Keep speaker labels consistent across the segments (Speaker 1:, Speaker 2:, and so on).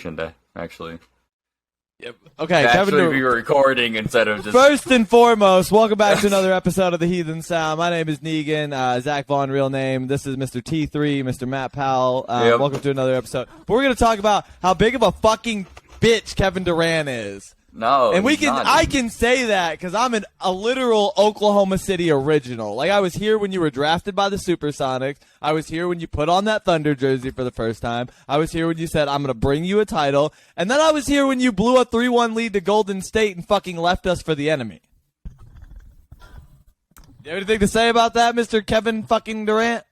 Speaker 1: celebration day, actually.
Speaker 2: Yep. Okay,
Speaker 1: Kevin, we were recording instead of just...
Speaker 2: First and foremost, welcome back to another episode of the Heathen Sound. My name is NEGAN, Zach Vaughn, real name. This is Mr. T3, Mr. Matt Powell. Welcome to another episode. But we're going to talk about how big of a fucking bitch Kevin Durant is.
Speaker 1: No,
Speaker 2: and I can say that because I'm a literal Oklahoma City original. Like, I was here when you were drafted by the Supersonics. I was here when you put on that Thunder jersey for the first time. I was here when you said, I'm going to bring you a title. And then I was here when you blew a 3-1 lead to Golden State and fucking left us for the enemy. You have anything to say about that, Mr. Kevin fucking Durant?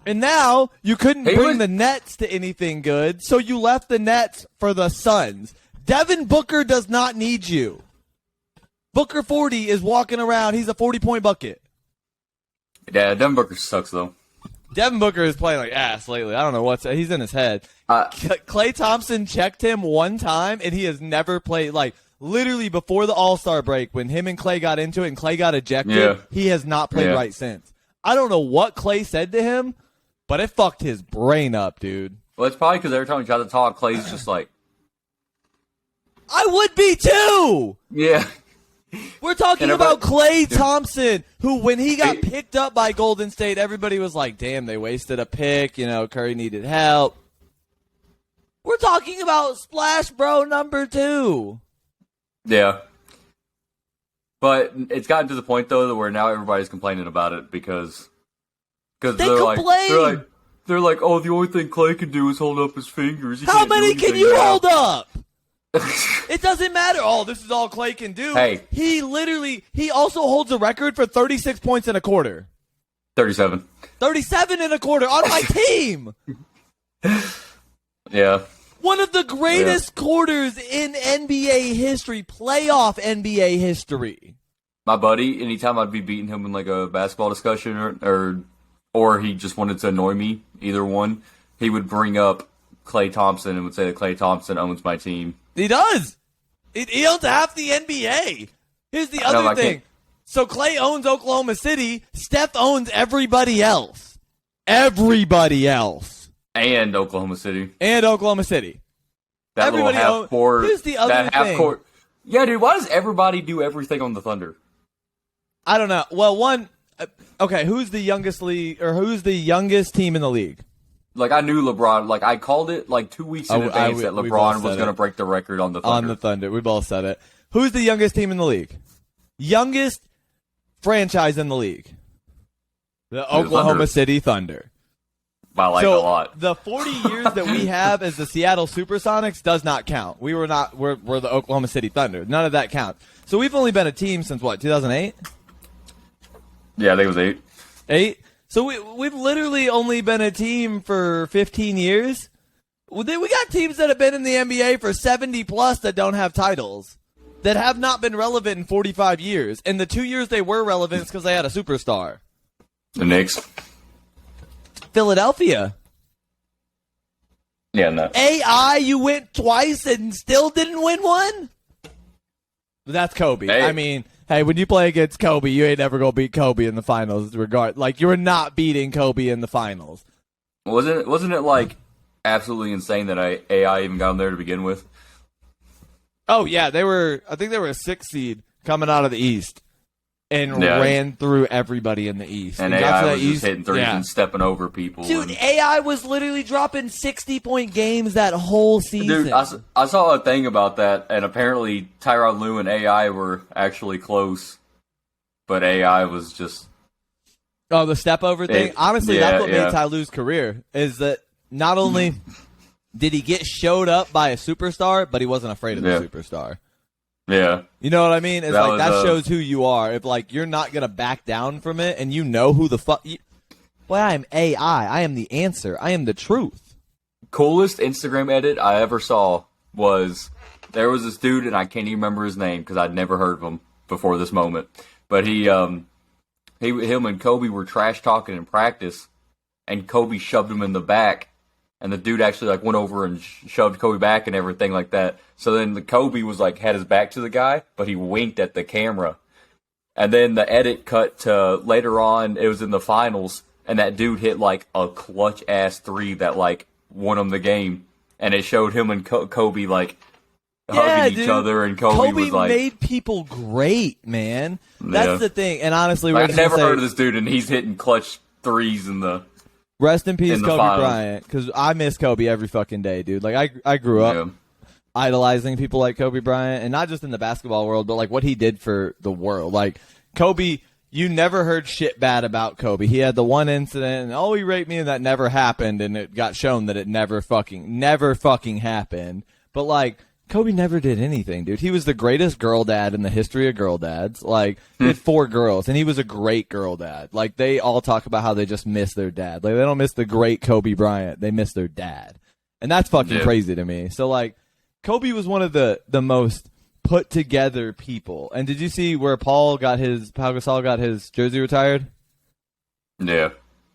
Speaker 2: And now you couldn't bring the Nets to anything good, so you left the Nets for the Suns. Devin Booker does not need you. Booker 40 is walking around. He's a 40-point bucket.
Speaker 1: Yeah, Devin Booker sucks, though.
Speaker 2: Devin Booker is playing like ass lately. I don't know he's in his head. Klay Thompson checked him one time, and he has never played, like, literally before the All-Star break, when him and Klay got into it and Klay got ejected, he has not played right since. I don't know what Klay said to him, but it fucked his brain up, dude.
Speaker 1: Well, it's probably because every time he tries to talk, Klay's just like...
Speaker 2: I would be too!
Speaker 1: Yeah.
Speaker 2: We're talking about Klay Thompson, who, when he got picked up by Golden State, everybody was like, damn, they wasted a pick. You know, Curry needed help. We're talking about Splash Bro number 2.
Speaker 1: Yeah. But it's gotten to the point, though, where now everybody's complaining about it because
Speaker 2: they complain.
Speaker 1: They're like, oh, the only thing Klay can do is hold up his fingers.
Speaker 2: How many can you hold up? It doesn't matter. Oh, this is all Klay can do.
Speaker 1: Hey.
Speaker 2: He also holds a record for 36 points in a quarter.
Speaker 1: 37.
Speaker 2: 37 in a quarter on my team.
Speaker 1: Yeah.
Speaker 2: One of the greatest quarters in NBA history, playoff NBA history.
Speaker 1: My buddy, anytime I'd be beating him in like a basketball discussion or he just wanted to annoy me, either one, he would bring up Klay Thompson and would say that Klay Thompson owns my team.
Speaker 2: He does. He owns half the NBA. Here's the other thing. So Klay owns Oklahoma City. Steph owns everybody else. Everybody else.
Speaker 1: And Oklahoma City.
Speaker 2: That everybody
Speaker 1: little half court.
Speaker 2: Here's the other thing.
Speaker 1: Court. Yeah, dude, why does everybody do everything on the Thunder?
Speaker 2: I don't know. Well, okay, who's the youngest team in the league?
Speaker 1: Like, I knew LeBron. Like, I called it, like, 2 weeks in advance that LeBron was going to break the record on the Thunder.
Speaker 2: On the Thunder. We both said it. Who's the youngest team in the league? Youngest franchise in the league. The Oklahoma City Thunder.
Speaker 1: I like it a lot.
Speaker 2: The 40 years that we have as the Seattle Supersonics does not count. We're the Oklahoma City Thunder. None of that counts. So we've only been a team since, what, 2008?
Speaker 1: Yeah, I think it was 8.
Speaker 2: 8? So we've literally only been a team for 15 years. We got teams that have been in the NBA for 70 plus that don't have titles, that have not been relevant in 45 years. And the 2 years they were relevant is because they had a superstar.
Speaker 1: The Knicks.
Speaker 2: Philadelphia.
Speaker 1: Yeah, no.
Speaker 2: AI, you went twice and still didn't win one? That's Kobe.
Speaker 1: Hey.
Speaker 2: I mean... Hey, when you play against Kobe, you ain't never gonna beat Kobe in the finals. Like, you were not beating Kobe in the finals.
Speaker 1: Wasn't it like absolutely insane that AI even got them there to begin with?
Speaker 2: Oh yeah, I think they were a 6 seed coming out of the East and ran through everybody in the East.
Speaker 1: And AI was just hitting threes and stepping over people.
Speaker 2: Dude, AI was literally dropping 60-point games that whole season.
Speaker 1: Dude, I saw a thing about that, and apparently Tyronn Lue and AI were actually close, but AI was just...
Speaker 2: Oh, the step over thing? Honestly, that's what made Ty Lue's career, is that not only did he get showed up by a superstar, but he wasn't afraid of the superstar.
Speaker 1: Yeah.
Speaker 2: You know what I mean? It's that shows who you are. If, like, you're not going to back down from it and you know who the fuck... Well, I am AI. I am the answer. I am the truth.
Speaker 1: Coolest Instagram edit I ever saw was... There was this dude, and I can't even remember his name because I'd never heard of him before this moment. But him and Kobe were trash-talking in practice, and Kobe shoved him in the back. And the dude actually like went over and shoved Kobe back and everything like that. So then the Kobe was like had his back to the guy, but he winked at the camera. And then the edit cut to later on. It was in the finals, and that dude hit like a clutch ass 3 that like won him the game. and it showed him and Kobe like hugging each other, and Kobe was like,
Speaker 2: made people great, man. That's the thing. And honestly,
Speaker 1: I've never heard of this dude, and he's hitting clutch threes in the.
Speaker 2: Rest in peace, Kobe
Speaker 1: finals.
Speaker 2: Bryant, because I miss Kobe every fucking day, dude. Like I grew up idolizing people like Kobe Bryant, and not just in the basketball world, but like what he did for the world. Like Kobe, you never heard shit bad about Kobe. He had the one incident, and he raped me, and that never happened, and it got shown that it never fucking happened. But like. Kobe never did anything, dude. He was the greatest girl dad in the history of girl dads. Like, he had 4 girls, and he was a great girl dad. Like, they all talk about how they just miss their dad. Like, they don't miss the great Kobe Bryant. They miss their dad. And that's fucking crazy to me. So, like, Kobe was one of the most put-together people. And did you see where Pau Gasol got his jersey retired?
Speaker 1: Yeah.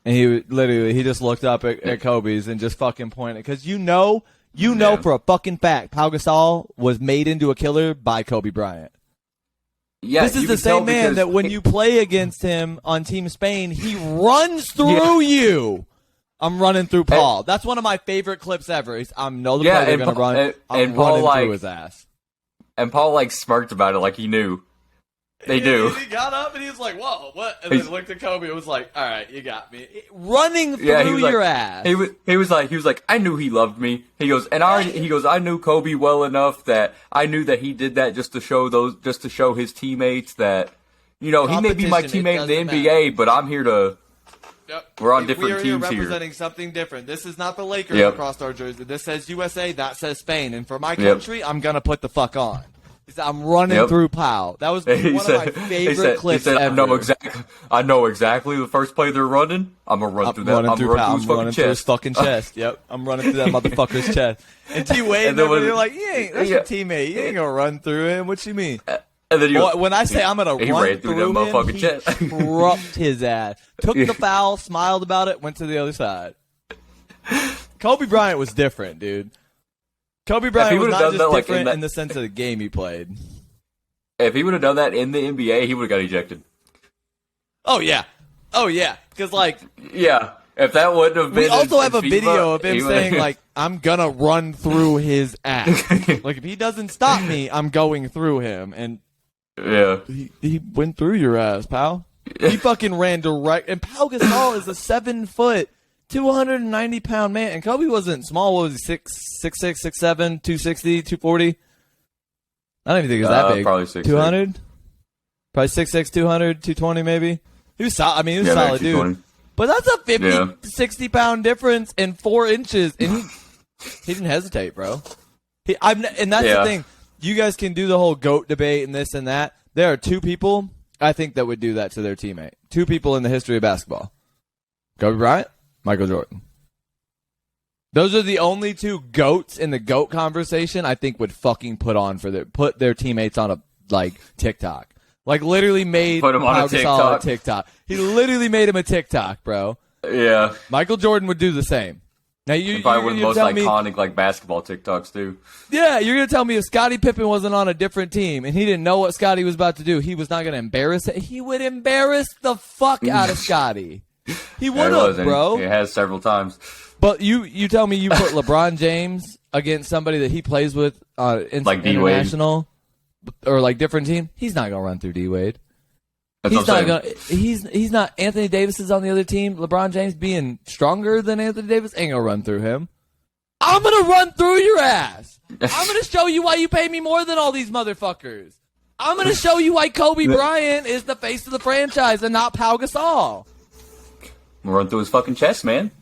Speaker 2: And he just looked up at Kobe's and just fucking pointed. Because you know for a fucking fact, Pau Gasol was made into a killer by Kobe Bryant.
Speaker 1: Yeah,
Speaker 2: this is the same man that when you play against him on Team Spain, he runs through you. I'm running through Paul. That's one of my favorite clips ever. I know the player going to run. I'm running through his ass.
Speaker 1: And Paul like smirked about it like he knew. They do.
Speaker 2: He got up and he was like, "Whoa, what?" And then looked at Kobe and was like, "All right, you got me." Running through your ass.
Speaker 1: He was like, I knew he loved me. He goes, I knew Kobe well enough that I knew that he did that just to show his teammates that, he may be my teammate in the NBA, but I'm here to. Yep. We're on different teams here.
Speaker 2: We are representing something different. This is not the Lakers across our jersey. This says USA. That says Spain. And for my country, I'm gonna put the fuck on. I'm running through Pau. That was one of my favorite clips ever.
Speaker 1: I know exactly the first play they're running. I'm gonna run through that. I'm running through his fucking chest.
Speaker 2: Yep, I'm running through that motherfucker's chest. And T Wade, you're like, that's your teammate. You ain't gonna run through him. What you mean? And then when I say I'm gonna run through him, he trucked his ass. Took the foul, smiled about it, went to the other side. Kobe Bryant was different, dude. Kobe Bryant was not just different in the sense of the game he played.
Speaker 1: If he would have done that in the NBA, he would have got ejected.
Speaker 2: Oh, yeah. Because,
Speaker 1: if that wouldn't have been...
Speaker 2: We also have a video of him saying, like, I'm gonna run through his ass. Like, if he doesn't stop me, I'm going through him. And he went through your ass, pal. He fucking ran direct. And Pau Gasol is a 7-foot... 290-pound man, and Kobe wasn't small. What was he, 6'6", 6'7", 260, 240? I don't even think he was that big.
Speaker 1: Probably 6'6".
Speaker 2: 200? Probably 6'6", 200, 220 maybe. He was solid. I mean, he was a solid dude. But that's a 50, 60-pound difference in 4 inches, and he didn't hesitate, bro. And that's the thing. You guys can do the whole GOAT debate and this and that. There are 2 people, I think, that would do that to their teammate. 2 people in the history of basketball. Kobe Bryant, Michael Jordan. Those are the only 2 GOATs in the GOAT conversation I think would fucking put their teammates on a TikTok. Like literally made
Speaker 1: Put him on a
Speaker 2: TikTok. He literally made him a TikTok, bro.
Speaker 1: Yeah.
Speaker 2: Michael Jordan would do the same. Now you
Speaker 1: probably one of the most iconic basketball TikToks too.
Speaker 2: Yeah, you're gonna tell me if Scottie Pippen wasn't on a different team and he didn't know what Scottie was about to do, he was not gonna embarrass it. He would embarrass the fuck out of Scottie. He would have, bro.
Speaker 1: He has several times.
Speaker 2: But you tell me you put LeBron James against somebody that he plays with international or like different team, he's not gonna run through D-Wade. He's not. Anthony Davis is on the other team. LeBron James being stronger than Anthony Davis ain't gonna run through him. I'm gonna run through your ass. I'm gonna show you why you pay me more than all these motherfuckers. I'm gonna show you why Kobe Bryant is the face of the franchise and not Pau Gasol.
Speaker 1: Run through his fucking chest, man.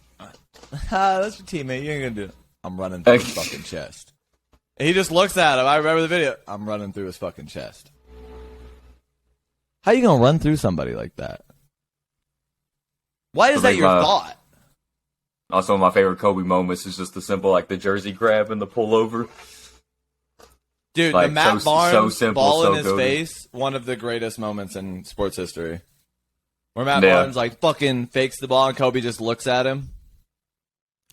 Speaker 2: That's your teammate. You ain't gonna do it. I'm running through his fucking chest. And he just looks at him. I remember the video. I'm running through his fucking chest. How you gonna run through somebody like that? Why is that your thought?
Speaker 1: Also, one of my favorite Kobe moments is just the simple, the jersey grab and the pullover.
Speaker 2: Dude, the Matt Barnes ball in his face, one of the greatest moments in sports history. Where Matt Barnes fucking fakes the ball and Kobe just looks at him.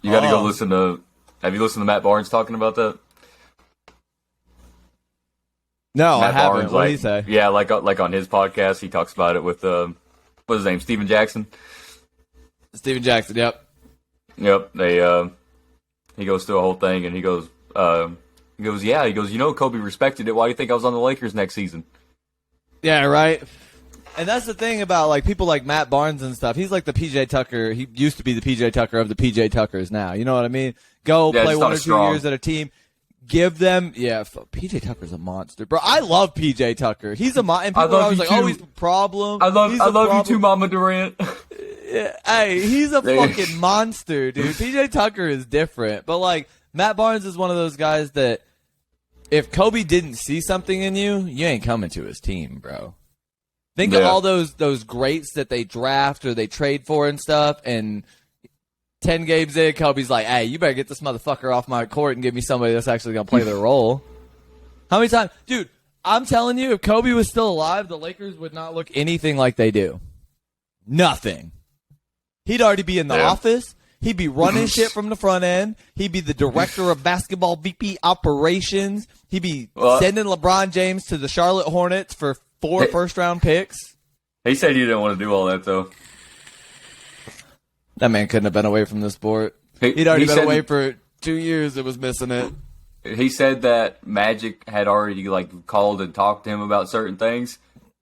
Speaker 1: You gotta go listen to... Have you listened to Matt Barnes talking about that?
Speaker 2: No, Matt I haven't. Barnes, what did he say?
Speaker 1: Yeah, like on his podcast, he talks about it with what's his name, Steven Jackson.
Speaker 2: Steven Jackson, yep.
Speaker 1: Yep. They He goes through a whole thing, and he goes, yeah. He goes, Kobe respected it. Why do you think I was on the Lakers next season?
Speaker 2: Yeah, right. And that's the thing about like people like Matt Barnes and stuff. He's like the PJ Tucker. He used to be the PJ Tucker of the PJ Tuckers now. You know what I mean? Go play 1 or 2 years at a team. Give them, PJ Tucker's a monster, bro. I love PJ Tucker. He's a monster. And people are always like, oh, he's a problem.
Speaker 1: I love you too, Mama Durant.
Speaker 2: Hey, he's a fucking monster, dude. PJ Tucker is different. But, like, Matt Barnes is one of those guys that if Kobe didn't see something in you, you ain't coming to his team, bro. Think of all those greats that they draft or they trade for and stuff, and 10 games in, Kobe's like, hey, you better get this motherfucker off my court and give me somebody that's actually going to play their role. How many times? Dude, I'm telling you, if Kobe was still alive, the Lakers would not look anything like they do. Nothing. He'd already be in the office. He'd be running shit from the front end. He'd be the director of basketball VP operations. He'd be sending LeBron James to the Charlotte Hornets for 4 first-round picks.
Speaker 1: He said he didn't want to do all that, though.
Speaker 2: That man couldn't have been away from the sport. He'd already been away for 2 years. It was missing it.
Speaker 1: He said that Magic had already called and talked to him about certain things,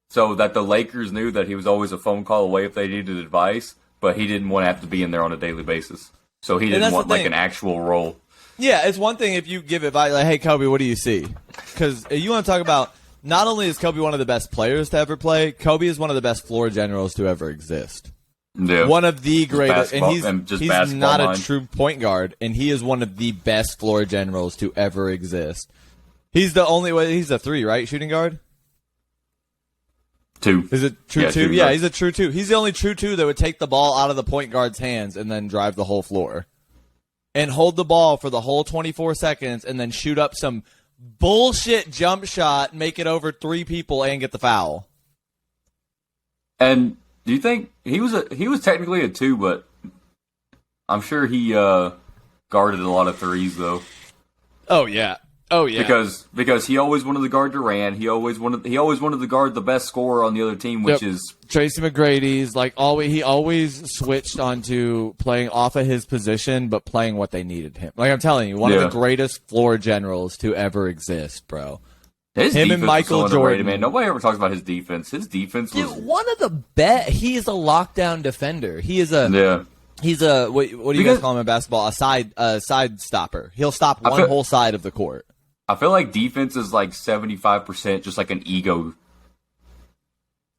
Speaker 1: so that the Lakers knew that he was always a phone call away if they needed advice, but he didn't want to have to be in there on a daily basis. So he didn't want an actual role. Yeah,
Speaker 2: it's one thing if you give advice like, "Hey, Kobe, what do you see?" Because you want to talk about. Not only is Kobe one of the best players to ever play, Kobe is one of the best floor generals to ever exist.
Speaker 1: Yeah.
Speaker 2: One of the greatest, and he's not a
Speaker 1: mind.
Speaker 2: true point guard, and he is one of the best floor generals to ever exist. He's the only way. He's a 3, right? Shooting guard.
Speaker 1: 2.
Speaker 2: Is it true 2? Yeah, he's a true 2. He's the only true 2 that would take the ball out of the point guard's hands and then drive the whole floor, and hold the ball for the whole 24 seconds, and then shoot up some bullshit jump shot, make it over 3 people, and get the foul.
Speaker 1: And do you think he was technically a 2, but I'm sure he guarded a lot of threes though.
Speaker 2: Oh yeah.
Speaker 1: Because he always wanted to guard Durant. He always wanted to guard the best scorer on the other team, which is
Speaker 2: Tracy McGrady's. He always switched onto playing off of his position, but playing what they needed him. Like I'm telling you, one of the greatest floor generals to ever exist, bro.
Speaker 1: Him and Michael Jordan, man. Nobody ever talks about his defense. His defense was
Speaker 2: one of the best. He is a lockdown defender. He is a He's a what do you guys call him in basketball? A side stopper. He'll stop one whole side of the court.
Speaker 1: I feel like defense is like 75% just like an ego.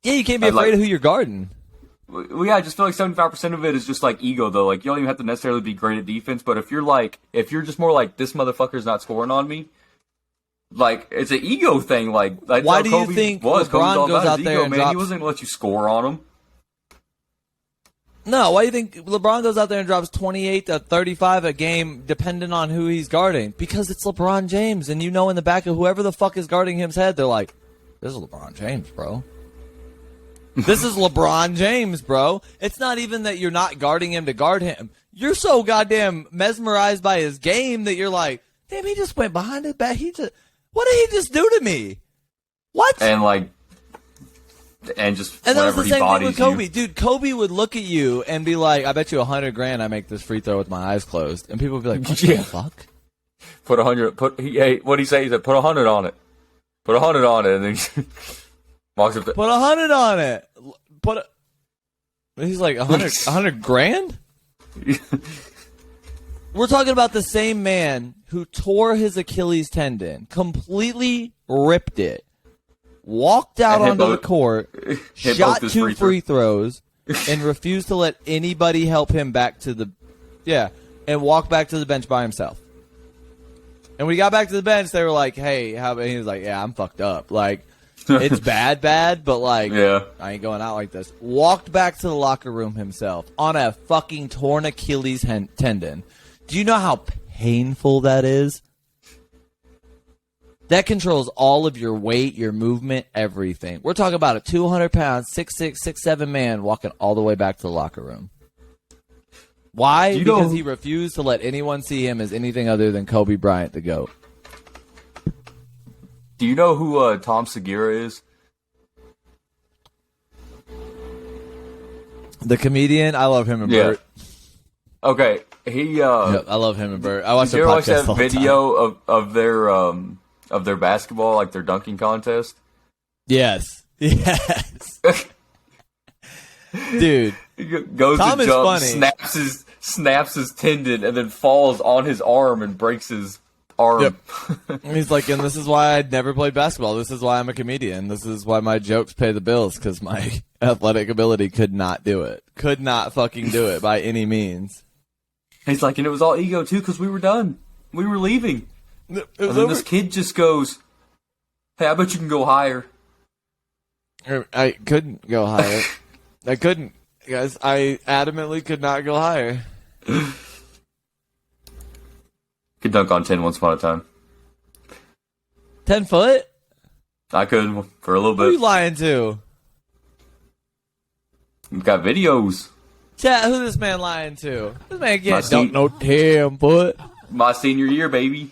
Speaker 2: Yeah, you can't be afraid of who you're guarding.
Speaker 1: Well, yeah, I just feel like 75% of it is just like ego, though. Like, you don't even have to necessarily be great at defense, but if you're just more like, this motherfucker's not scoring on me, like, it's an ego thing. Like
Speaker 2: why do you think LeBron goes out there and drops...
Speaker 1: He wasn't going to let you score on him.
Speaker 2: No, why do you think LeBron goes out there and drops 28 to 35 a game, depending on who he's guarding? Because it's LeBron James, and you know in the back of whoever the fuck is guarding him's head, they're like, this is LeBron James, bro. This is LeBron James, bro. It's not even that you're not guarding him to guard him. You're so goddamn mesmerized by his game that you're like, damn, he just went behind his back. What did he just do to me? What?
Speaker 1: And just
Speaker 2: and that was the same thing with Kobe.
Speaker 1: You.
Speaker 2: Dude, Kobe would look at you and be like, I bet you $100,000 I make this free throw with my eyes closed. And people would be like, what the fuck?
Speaker 1: Put 100, what'd he say? He said, put 100 on it. Put 100 on it. And then he walks up to...
Speaker 2: Put 100 on it. He's like, 100 grand? We're talking about the same man who tore his Achilles tendon, completely ripped it, walked out onto the court, shot 2 free throws, and refused to let anybody help him back to the and walked back to the bench by himself. And when he got back to the bench, they were like, hey, how about, and he was like, yeah, I'm fucked up. Like, it's bad, but like, I ain't going out like this. Walked back to the locker room himself on a fucking torn Achilles tendon. Do you know how painful that is? That controls all of your weight, your movement, everything. We're talking about a 200-pound, 6'6", 6'7" man walking all the way back to the locker room. Why? Because he refused to let anyone see him as anything other than Kobe Bryant, the GOAT.
Speaker 1: Do you know who Tom Segura is?
Speaker 2: The comedian? I love him and Bert.
Speaker 1: Okay.
Speaker 2: I love him and Bert. I watched
Speaker 1: did
Speaker 2: their
Speaker 1: you ever watch
Speaker 2: podcast
Speaker 1: that
Speaker 2: all the time.
Speaker 1: video of their basketball, like their dunking contest?
Speaker 2: Yes. Dude.
Speaker 1: He goes
Speaker 2: Tom
Speaker 1: to
Speaker 2: is
Speaker 1: jump,
Speaker 2: funny.
Speaker 1: snaps his tendon, and then falls on his arm and breaks his arm.
Speaker 2: Yep. He's like, and this is why I never played basketball. This is why I'm a comedian. This is why my jokes pay the bills, because my athletic ability could not do it. Could not fucking do it by any means.
Speaker 1: He's like, and it was all ego too, because we were done. We were leaving. And then this kid just goes, "Hey, I bet you can go higher."
Speaker 2: I couldn't go higher. I couldn't, guys. I adamantly could not go higher.
Speaker 1: Could dunk on 10 once upon a time.
Speaker 2: 10 foot?
Speaker 1: I could for a little
Speaker 2: Who are you
Speaker 1: bit.
Speaker 2: lying to?
Speaker 1: We've got videos.
Speaker 2: Chat, who this man lying to? This man
Speaker 1: My
Speaker 2: can't dunk no 10 foot.
Speaker 1: My senior year, baby.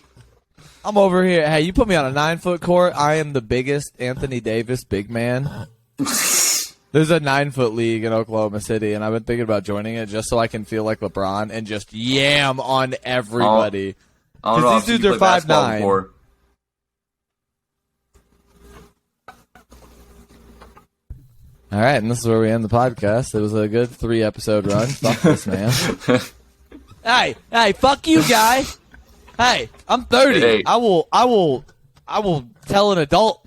Speaker 2: I'm over here. Hey, you put me on a 9-foot court. I am the biggest Anthony Davis big man. There's a 9-foot league in Oklahoma City, and I've been thinking about joining it just so I can feel like LeBron and just yam on everybody.
Speaker 1: I don't know.
Speaker 2: Because these dudes are 5'9".
Speaker 1: Before.
Speaker 2: All right, and this is where we end the podcast. It was a good 3-episode run. Fuck this man. Hey, fuck you, guy. Hey, I'm 30.
Speaker 1: Hey.
Speaker 2: I will tell an adult.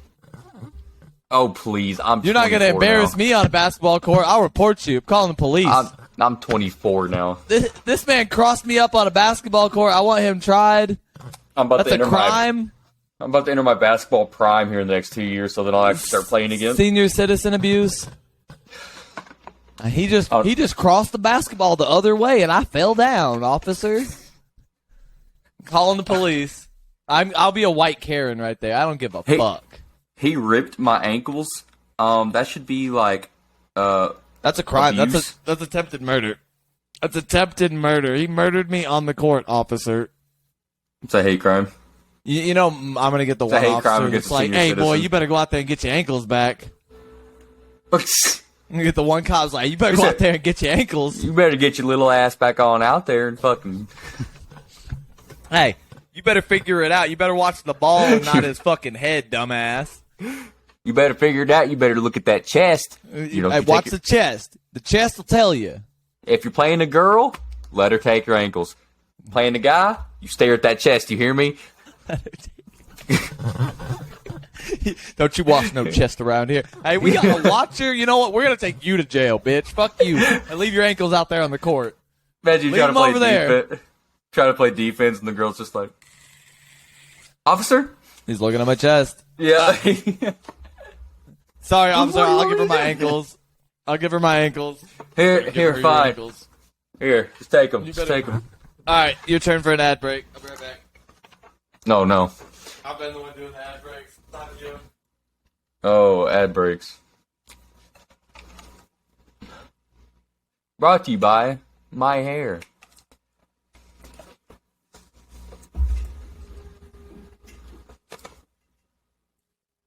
Speaker 1: Oh please,
Speaker 2: You're not gonna embarrass me on a basketball court. I'll report you. I'm calling the police.
Speaker 1: I'm 24 now.
Speaker 2: This man crossed me up on a basketball court. I want him tried. That's a crime.
Speaker 1: I'm about to enter my basketball prime here in the next 2 years, so then I'll have to start playing again.
Speaker 2: Senior citizen abuse. He just crossed the basketball the other way, and I fell down, officer. Calling the police. I'll be a white Karen right there. I don't give a fuck.
Speaker 1: He ripped my ankles. That should be like
Speaker 2: That's a crime.
Speaker 1: abuse.
Speaker 2: That's attempted murder. That's attempted murder. He murdered me on the court, officer.
Speaker 1: It's a hate crime.
Speaker 2: You know, I'm gonna get the
Speaker 1: It's a
Speaker 2: one
Speaker 1: hate crime
Speaker 2: officer
Speaker 1: against
Speaker 2: that's
Speaker 1: a
Speaker 2: like,
Speaker 1: senior
Speaker 2: "Hey, boy,
Speaker 1: citizen."
Speaker 2: you better go out there and get your ankles back." I'm gonna get the one cop's like, "You better go out there and get your ankles."
Speaker 1: You better get your little ass back on out there and fucking.
Speaker 2: Hey, you better figure it out. You better watch the ball and not his fucking head, dumbass.
Speaker 1: You better figure it out. You better look at that chest. You know,
Speaker 2: Hey, watch the chest. The chest will tell you.
Speaker 1: If you're playing a girl, let her take her ankles. Playing a guy, you stare at that chest. You hear me?
Speaker 2: Don't you watch no chest around here. Hey, we got a watcher. You know what? We're going to take you to jail, bitch. Fuck you. And leave your ankles out there on the court.
Speaker 1: Imagine you
Speaker 2: Leave
Speaker 1: trying to
Speaker 2: him
Speaker 1: play
Speaker 2: over there.
Speaker 1: defense. Trying to play defense, and the girl's just like, "Officer."
Speaker 2: He's looking at my chest.
Speaker 1: Yeah.
Speaker 2: Sorry, officer.
Speaker 1: What do you
Speaker 2: I'll
Speaker 1: want
Speaker 2: give her
Speaker 1: me to
Speaker 2: my
Speaker 1: do?
Speaker 2: ankles. I'll give her my ankles.
Speaker 1: Here,
Speaker 2: Give her your
Speaker 1: fine.
Speaker 2: ankles.
Speaker 1: Here, just take them.
Speaker 2: You
Speaker 1: Just
Speaker 2: better-
Speaker 1: take them.
Speaker 2: All right, your turn for an ad break. I'll be right back.
Speaker 1: No.
Speaker 2: I've been the one doing the ad breaks. Time to you.
Speaker 1: Oh, ad breaks. Brought to you by My Hair.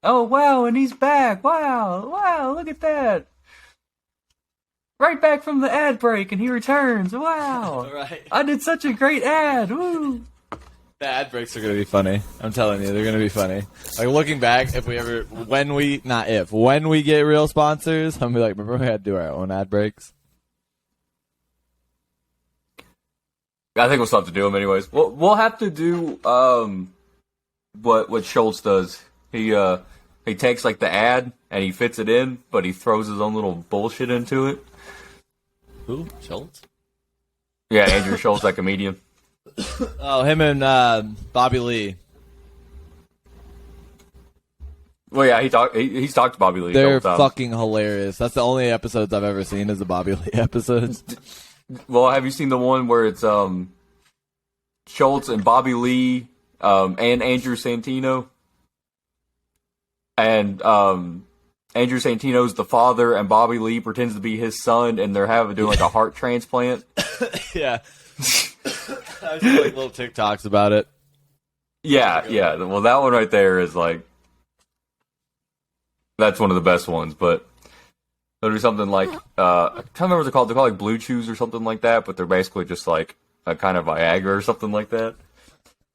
Speaker 1: Oh, wow, and he's back. Wow, look at that. Right back from the ad break, and he returns. Wow.
Speaker 2: All right.
Speaker 1: I did such a great ad. Woo.
Speaker 2: The ad breaks are going to be funny. I'm telling you, they're going to be funny. Like, looking back, when we get real sponsors, I'm going to be like, remember we had to do our own ad breaks?
Speaker 1: I think we'll still have to do them anyways. We'll have to do what Schultz does. He takes like the ad and he fits it in, but he throws his own little bullshit into it.
Speaker 2: Who? Schultz?
Speaker 1: Yeah, Andrew Schultz, that comedian.
Speaker 2: Oh, him and Bobby Lee.
Speaker 1: Well, yeah, he's talked to Bobby Lee.
Speaker 2: They're
Speaker 1: a couple times.
Speaker 2: fucking hilarious. That's the only episodes I've ever seen is the Bobby Lee episodes.
Speaker 1: Well, have you seen the one where it's Schultz and Bobby Lee and Andrew Santino? And Andrew Santino's the father, and Bobby Lee pretends to be his son, and they're doing like a heart transplant.
Speaker 2: Yeah. I've seen like little TikToks about it.
Speaker 1: Yeah. Well, that one right there is like that's one of the best ones. But they'll do something like I can't remember what they're called. They're called like Blue Chews or something like that. But they're basically just like a kind of Viagra or something like that.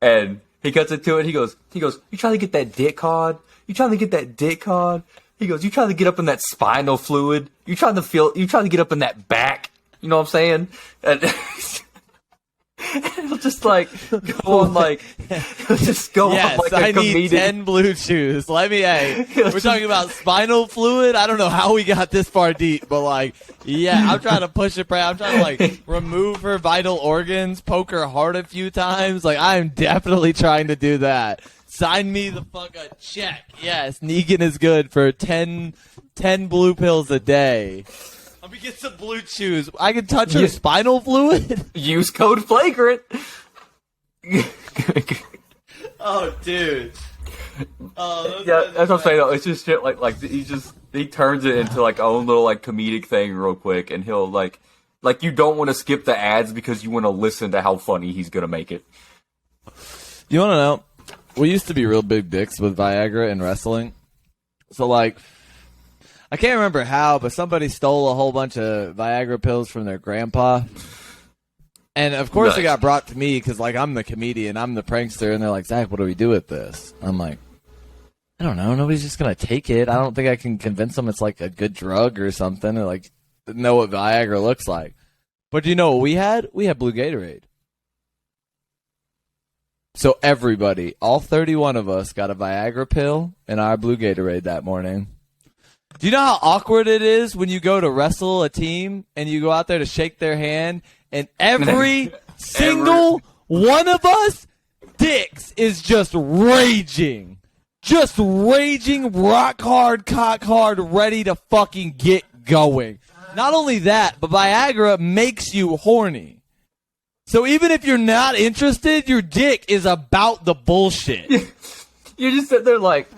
Speaker 1: And he cuts into it. He goes, you trying to get that dick hard? You trying to get that dick hard? He goes, you trying to get up in that spinal fluid? You trying to get up in that back? You know what I'm saying? And he'll just like go on like, he'll just go on like a comedic.
Speaker 2: Need 10 blue chews. We're talking about spinal fluid. I don't know how we got this far deep, but like, yeah, I'm trying to push it. I'm trying to like remove her vital organs, poke her heart a few times. Like, I'm definitely trying to do that. Sign me the fuck a check. Yes, Negan is good for 10 blue pills a day. Let me get some blue chews. I can touch her spinal fluid?
Speaker 1: Use code flagrant.
Speaker 2: Oh, dude. Oh,
Speaker 1: yeah, that's what I'm saying. Though. It's just shit like he turns it into like own little like comedic thing real quick, and he'll like you don't want to skip the ads because you want to listen to how funny he's gonna make it.
Speaker 2: You want to know? We used to be real big dicks with Viagra in wrestling. So like, I can't remember how, but somebody stole a whole bunch of Viagra pills from their grandpa. And, of course, It got brought to me because, like, I'm the comedian. I'm the prankster. And they're like, Zach, what do we do with this? I'm like, I don't know. Nobody's just going to take it. I don't think I can convince them it's, like, a good drug or something or, like, know what Viagra looks like. But do you know what we had? We had Blue Gatorade. So everybody, all 31 of us, got a Viagra pill and our Blue Gatorade that morning. Do you know how awkward it is when you go to wrestle a team and you go out there to shake their hand and every single one of us dicks is just raging, rock hard, cock hard, ready to fucking get going. Not only that, but Viagra makes you horny. So even if you're not interested, your dick is about the bullshit.
Speaker 1: You just sit there like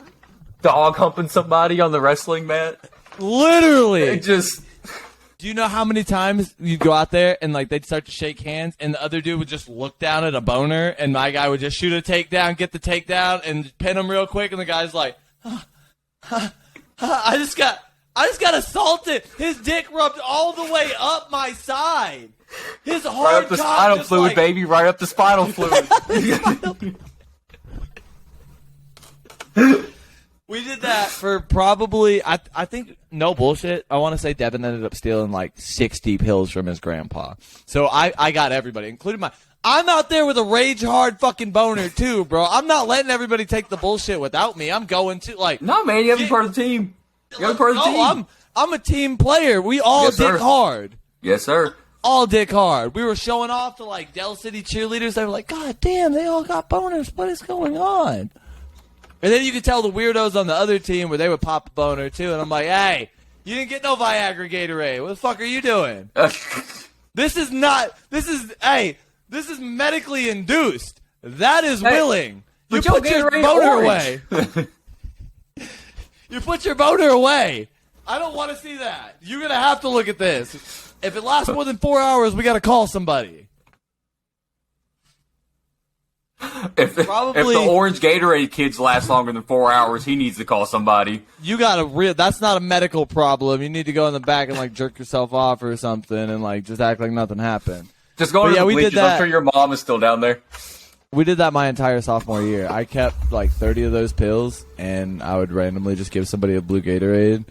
Speaker 1: dog humping somebody on the wrestling mat.
Speaker 2: Literally.
Speaker 1: Do
Speaker 2: you know how many times you'd go out there and like they'd start to shake hands and the other dude would just look down at a boner and my guy would just shoot a takedown, get the takedown, and pin him real quick, and the guy's like, I just got assaulted. His dick rubbed all the way up my side. His hard
Speaker 1: right up the spinal fluid,
Speaker 2: like,
Speaker 1: baby. Right up the spinal fluid.
Speaker 2: We did that for probably, I think, no bullshit, I want to say Devin ended up stealing like 60 pills from his grandpa. So I got everybody, including I'm out there with a rage hard fucking boner too, bro. I'm not letting everybody take the bullshit without me. I'm going to, like.
Speaker 1: No, man, you have to be part of the team. You have to be part of the team.
Speaker 2: I'm a team player. We all dick hard.
Speaker 1: Yes, sir.
Speaker 2: All dick hard. We were showing off to like Dell City cheerleaders. They were like, God damn, they all got boners. What is going on? And then you could tell the weirdos on the other team where they would pop a boner too. And I'm like, hey, you didn't get no Viagra Gatorade. What the fuck are you doing? This is medically induced. That is willing. You put your boner away. You put your boner away. I don't want to see that. You're going to have to look at this. If it lasts more than 4 hours, we got to call somebody.
Speaker 1: If the orange Gatorade kids last longer than 4 hours, he needs to call somebody.
Speaker 2: You got that's not a medical problem. You need to go in the back and like jerk yourself off or something and like just act like nothing happened.
Speaker 1: Just go to the bleachers. I'm sure your mom is still down there.
Speaker 2: We did that my entire sophomore year. I kept like 30 of those pills, and I would randomly just give somebody a blue Gatorade.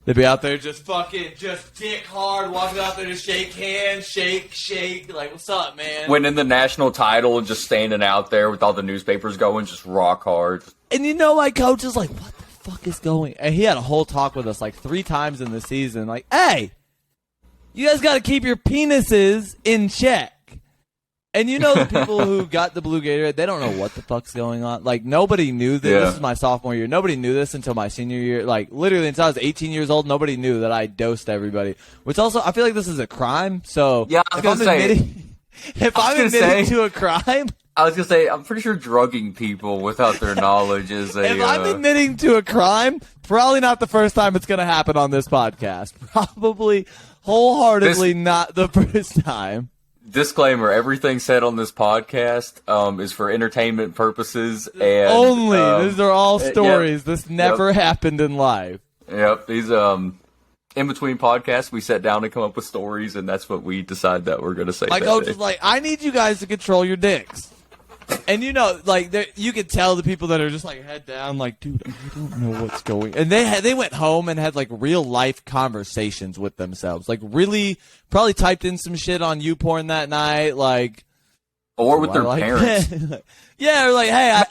Speaker 2: They'd be out there just dick hard, walking out there to shake hands, shake, like, what's up, man?
Speaker 1: Winning the national title and just standing out there with all the newspapers going, just rock hard.
Speaker 2: And you know, my coach is like, what the fuck is going? And he had a whole talk with us like 3 times in the season, like, hey, you guys got to keep your penises in check. And you know the people who got the blue Gatorade, they don't know what the fuck's going on. Like, nobody knew this. Yeah. This is my sophomore year. Nobody knew this until my senior year. Like, literally until I was 18 years old, nobody knew that I dosed everybody. Which also, I feel like this is a crime. So,
Speaker 1: yeah, I was going to say.
Speaker 2: If I'm admitting to a crime.
Speaker 1: I was going to say, I'm pretty sure drugging people without their knowledge is a.
Speaker 2: If I'm admitting to a crime, probably not the first time it's going to happen on this podcast. Probably wholeheartedly not the first time.
Speaker 1: Disclaimer, everything said on this podcast is for entertainment purposes. And
Speaker 2: only. These are all stories. This never happened in life.
Speaker 1: Yep. These, in between podcasts, we sat down to come up with stories, and that's what we decide that we're going to say.
Speaker 2: My coach was like, I need you guys to control your dicks. And you know, like, you could tell the people that are just like head down, like, dude, I don't know what's going. And they went home and had like real life conversations with themselves, like really probably typed in some shit on YouPorn that night, like,
Speaker 1: or with their parents.
Speaker 2: Yeah, or like, hey, I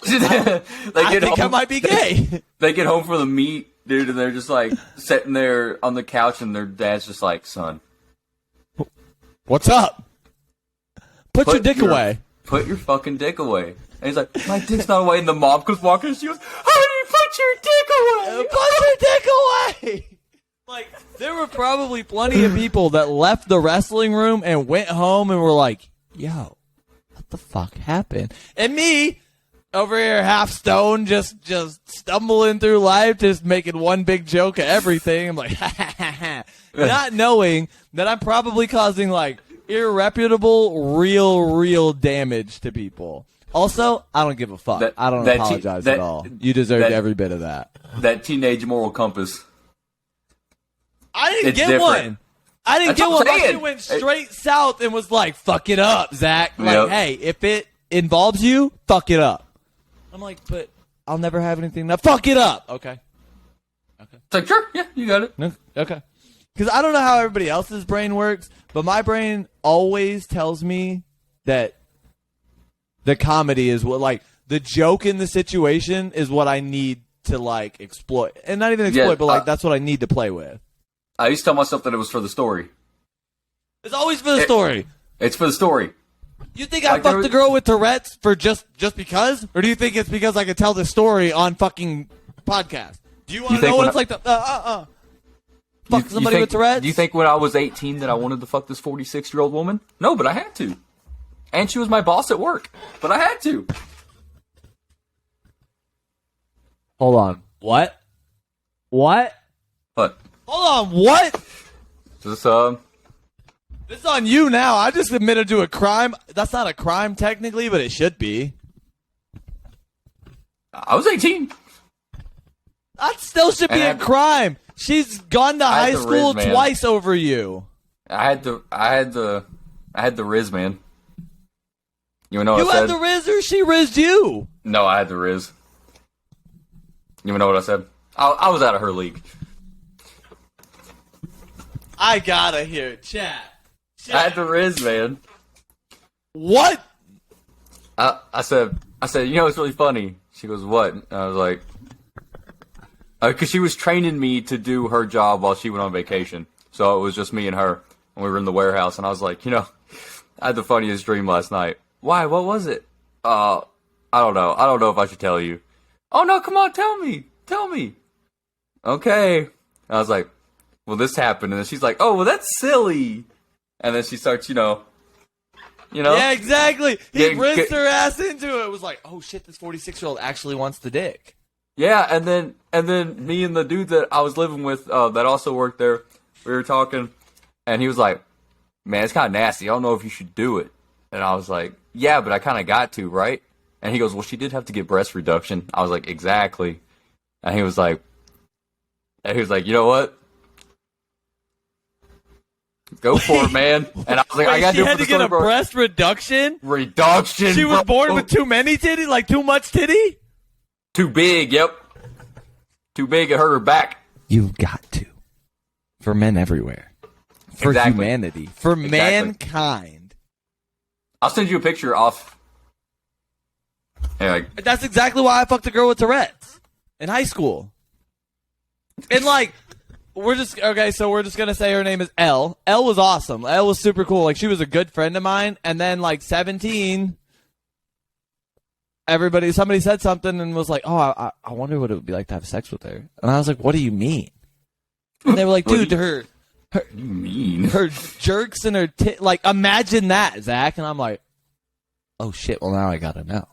Speaker 2: think I might be gay.
Speaker 1: They get home from the meet, dude, and they're just like sitting there on the couch, and their dad's just like, son,
Speaker 2: what's up? Put your dick away.
Speaker 1: Put your fucking dick away. And he's like, my dick's not away. And the mom comes walking, and she goes, honey, put your dick away.
Speaker 2: Put your dick away. Like, there were probably plenty of people that left the wrestling room and went home and were like, yo, what the fuck happened? And me, over here half stoned, just stumbling through life, just making one big joke of everything. I'm like, ha ha ha ha. Not knowing that I'm probably causing, like, irreparable, real damage to people. Also, I don't give a fuck. I don't apologize at all. You deserved every bit of that. That
Speaker 1: teenage moral compass.
Speaker 2: I didn't get one. I didn't get one. My shit went straight south and was like, fuck it up, Zach. Like, hey, if it involves you, fuck it up. I'm like, but I'll never have anything that fuck it up. Okay.
Speaker 1: It's like, sure, yeah, you got it.
Speaker 2: Okay. Because I don't know how everybody else's brain works, but my brain always tells me that the comedy is what, like, the joke in the situation is what I need to, like, exploit. And not even exploit, but, like, that's what I need to play with.
Speaker 1: I used to tell myself that it was for the story.
Speaker 2: It's always for the story.
Speaker 1: It's for the story.
Speaker 2: You think I fucked a girl with Tourette's for just because? Or do you think it's because I could tell the story on fucking podcast? Do you want to know what it's like to, fuck somebody with Tourette's?
Speaker 1: Do you think when I was 18 that I wanted to fuck this 46-year-old woman? No, but I had to. And she was my boss at work. But I had to.
Speaker 2: Hold on. What?
Speaker 1: What?
Speaker 2: Hold on, what?
Speaker 1: Just,
Speaker 2: This is on you now. I just admitted to a crime. That's not a crime technically, but it should be.
Speaker 1: I was 18.
Speaker 2: That still should be a crime. She's gone to high school twice over you.
Speaker 1: I had the Riz, man. You know what I said?
Speaker 2: You had the Riz or she rizzed you?
Speaker 1: No, I had the Riz. You know what I said? I was out of her league.
Speaker 2: I gotta hear it. Chat.
Speaker 1: I had the Riz, man.
Speaker 2: What?
Speaker 1: I said, you know what's really funny? She goes, what? And I was like, because she was training me to do her job while she went on vacation. So it was just me and her, and we were in the warehouse, and I was like, you know, I had the funniest dream last night. Why? What was it? I don't know. I don't know if I should tell you. Oh, no, come on, tell me. Tell me. Okay. And I was like, well, this happened. And then she's like, oh, well, that's silly. And then she starts, you know.
Speaker 2: Yeah, exactly. He rinsed her ass into it. It was like, oh, shit, this 46-year-old actually wants the dick.
Speaker 1: Yeah, and then me and the dude that I was living with that also worked there, we were talking, and he was like, man, it's kind of nasty. I don't know if you should do it. And I was like, yeah, but I kind of got to, right? And he goes, well, she did have to get breast reduction. I was like, exactly. And he was like, you know what? Go for it, man. And I was like, I got to do it for the story, bro. She had to get a
Speaker 2: breast reduction?
Speaker 1: Reduction,
Speaker 2: She was born with too many titty? Like too much titty?
Speaker 1: Too big, yep. Too big, it hurt her back.
Speaker 2: You've got to. For men everywhere. For humanity. For mankind.
Speaker 1: I'll send you a picture off. Anyway.
Speaker 2: That's exactly why I fucked a girl with Tourette's. In high school. And like, we're just going to say her name is Elle. Elle was awesome. Elle was super cool. Like, she was a good friend of mine. And then, like, 17, somebody said something and was like, oh, I wonder what it would be like to have sex with her. And I was like, what do you mean? And they were like, dude, her jerks and her like, imagine that, Zach. And I'm like, oh, shit, well, now I gotta know.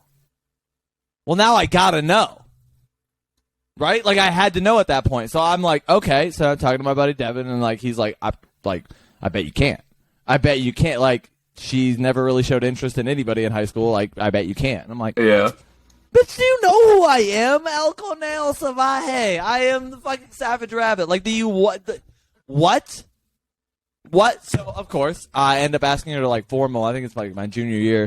Speaker 2: Right? Like, I had to know at that point. So I'm like, okay. So I'm talking to my buddy Devin, and like, he's like, I bet you can't. I bet you can't. Like, she's never really showed interest in anybody in high school. Like, I bet you can't. And I'm like,
Speaker 1: yeah.
Speaker 2: But you know who I am, El Conel Salvaje. I am the fucking Savage Rabbit. Like, what? So, of course, I end up asking her to, like, formal. I think it's, like, my junior year.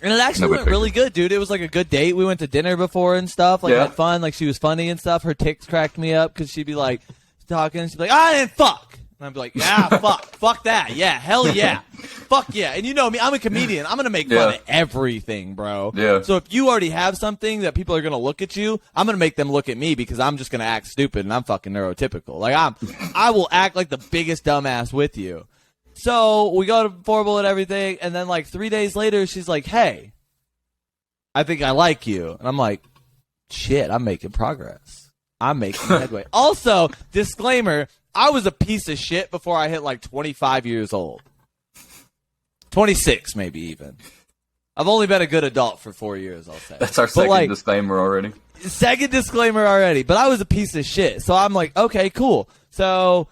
Speaker 2: And it actually went really good, dude. It was, like, a good date. We went to dinner before and stuff. Like, had fun. Like, she was funny and stuff. Her tics cracked me up because she'd be, like, talking. She'd be like, I didn't fuck. And I'd be like, yeah, fuck. Fuck that. Yeah, hell yeah. Fuck yeah. And you know me, I'm a comedian. I'm going to make fun of everything, bro.
Speaker 1: Yeah.
Speaker 2: So if you already have something that people are going to look at you, I'm going to make them look at me because I'm just going to act stupid and I'm fucking neurotypical. Like, I will act like the biggest dumbass with you. So we go to formal and everything. And then, like, 3 days later, she's like, hey, I think I like you. And I'm like, shit, I'm making progress. I'm making headway. Also, disclaimer, I was a piece of shit before I hit like 25 years old. 26 maybe even. I've only been a good adult for 4 years, I'll say.
Speaker 1: That's our second disclaimer already.
Speaker 2: Second disclaimer already. But I was a piece of shit. So I'm like, okay, cool. So,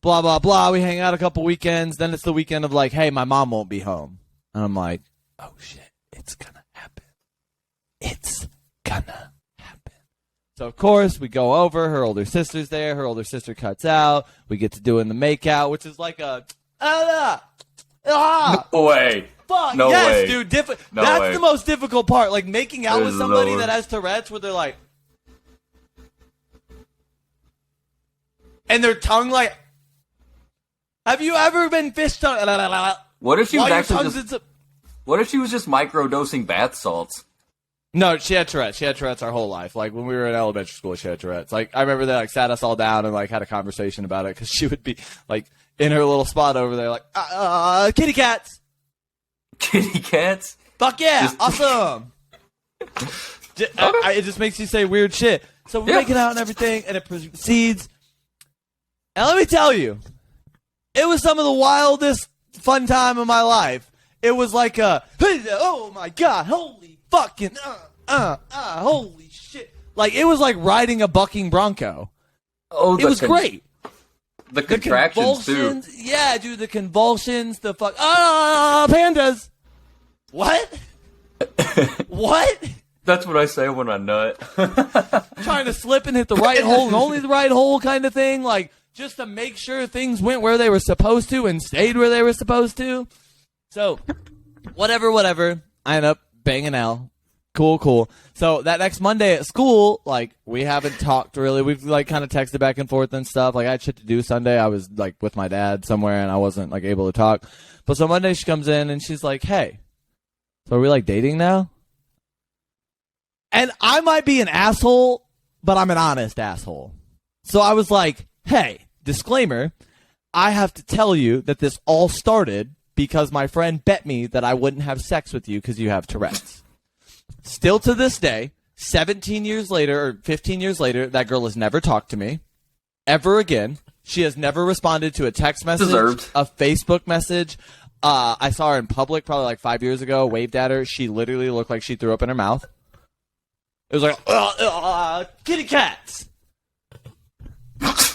Speaker 2: blah, blah, blah. We hang out a couple weekends. Then it's the weekend of like, hey, my mom won't be home. And I'm like, oh shit, it's gonna happen. It's gonna happen. So, of course, we go over. Her older sister's there. Her older sister cuts out. We get to doing the make-out, which is like a...
Speaker 1: No way.
Speaker 2: Fuck.
Speaker 1: No
Speaker 2: yes,
Speaker 1: way.
Speaker 2: dude.
Speaker 1: No
Speaker 2: That's
Speaker 1: way.
Speaker 2: the most difficult part. Like, making out with somebody
Speaker 1: lower.
Speaker 2: that has Tourette's where they're like... And their tongue, like... Have you ever been fish tongue?
Speaker 1: What if she was actually
Speaker 2: just...
Speaker 1: What if she was just microdosing bath salts?
Speaker 2: No, she had Tourette's. She had Tourette's our whole life. Like, when we were in elementary school, she had Tourette's. Like, I remember they, like, sat us all down and, like, had a conversation about it, because she would be, like, in her little spot over there, like, kitty cats.
Speaker 1: Kitty cats?
Speaker 2: Fuck yeah, awesome. It just makes you say weird shit. So we're making out and everything, and it proceeds. And let me tell you, it was some of the wildest fun time of my life. It was like a, oh my god, holy fucking, holy shit. Like, it was like riding a bucking bronco.
Speaker 1: Oh,
Speaker 2: it was great.
Speaker 1: The contractions, too.
Speaker 2: Yeah, dude, the convulsions, the fuck, pandas. What? What?
Speaker 1: That's what I say when I nut.
Speaker 2: Trying to slip and hit the right hole and only the right hole kind of thing, like, just to make sure things went where they were supposed to and stayed where they were supposed to. So, whatever. I end up banging Al. Cool. So, that next Monday at school, like, we haven't talked really. We've, like, kind of texted back and forth and stuff. Like, I had shit to do Sunday. I was, like, with my dad somewhere, and I wasn't, like, able to talk. But so Monday she comes in, and she's like, hey, so are we, like, dating now? And I might be an asshole, but I'm an honest asshole. So I was like, hey, disclaimer, I have to tell you that this all started because my friend bet me that I wouldn't have sex with you because you have Tourette's. Still to this day, 17 years later or 15 years later, that girl has never talked to me ever again. She has never responded to a text message, a Facebook message. I saw her in public probably like 5 years ago, waved at her. She literally looked like she threw up in her mouth. It was like, kitty cats.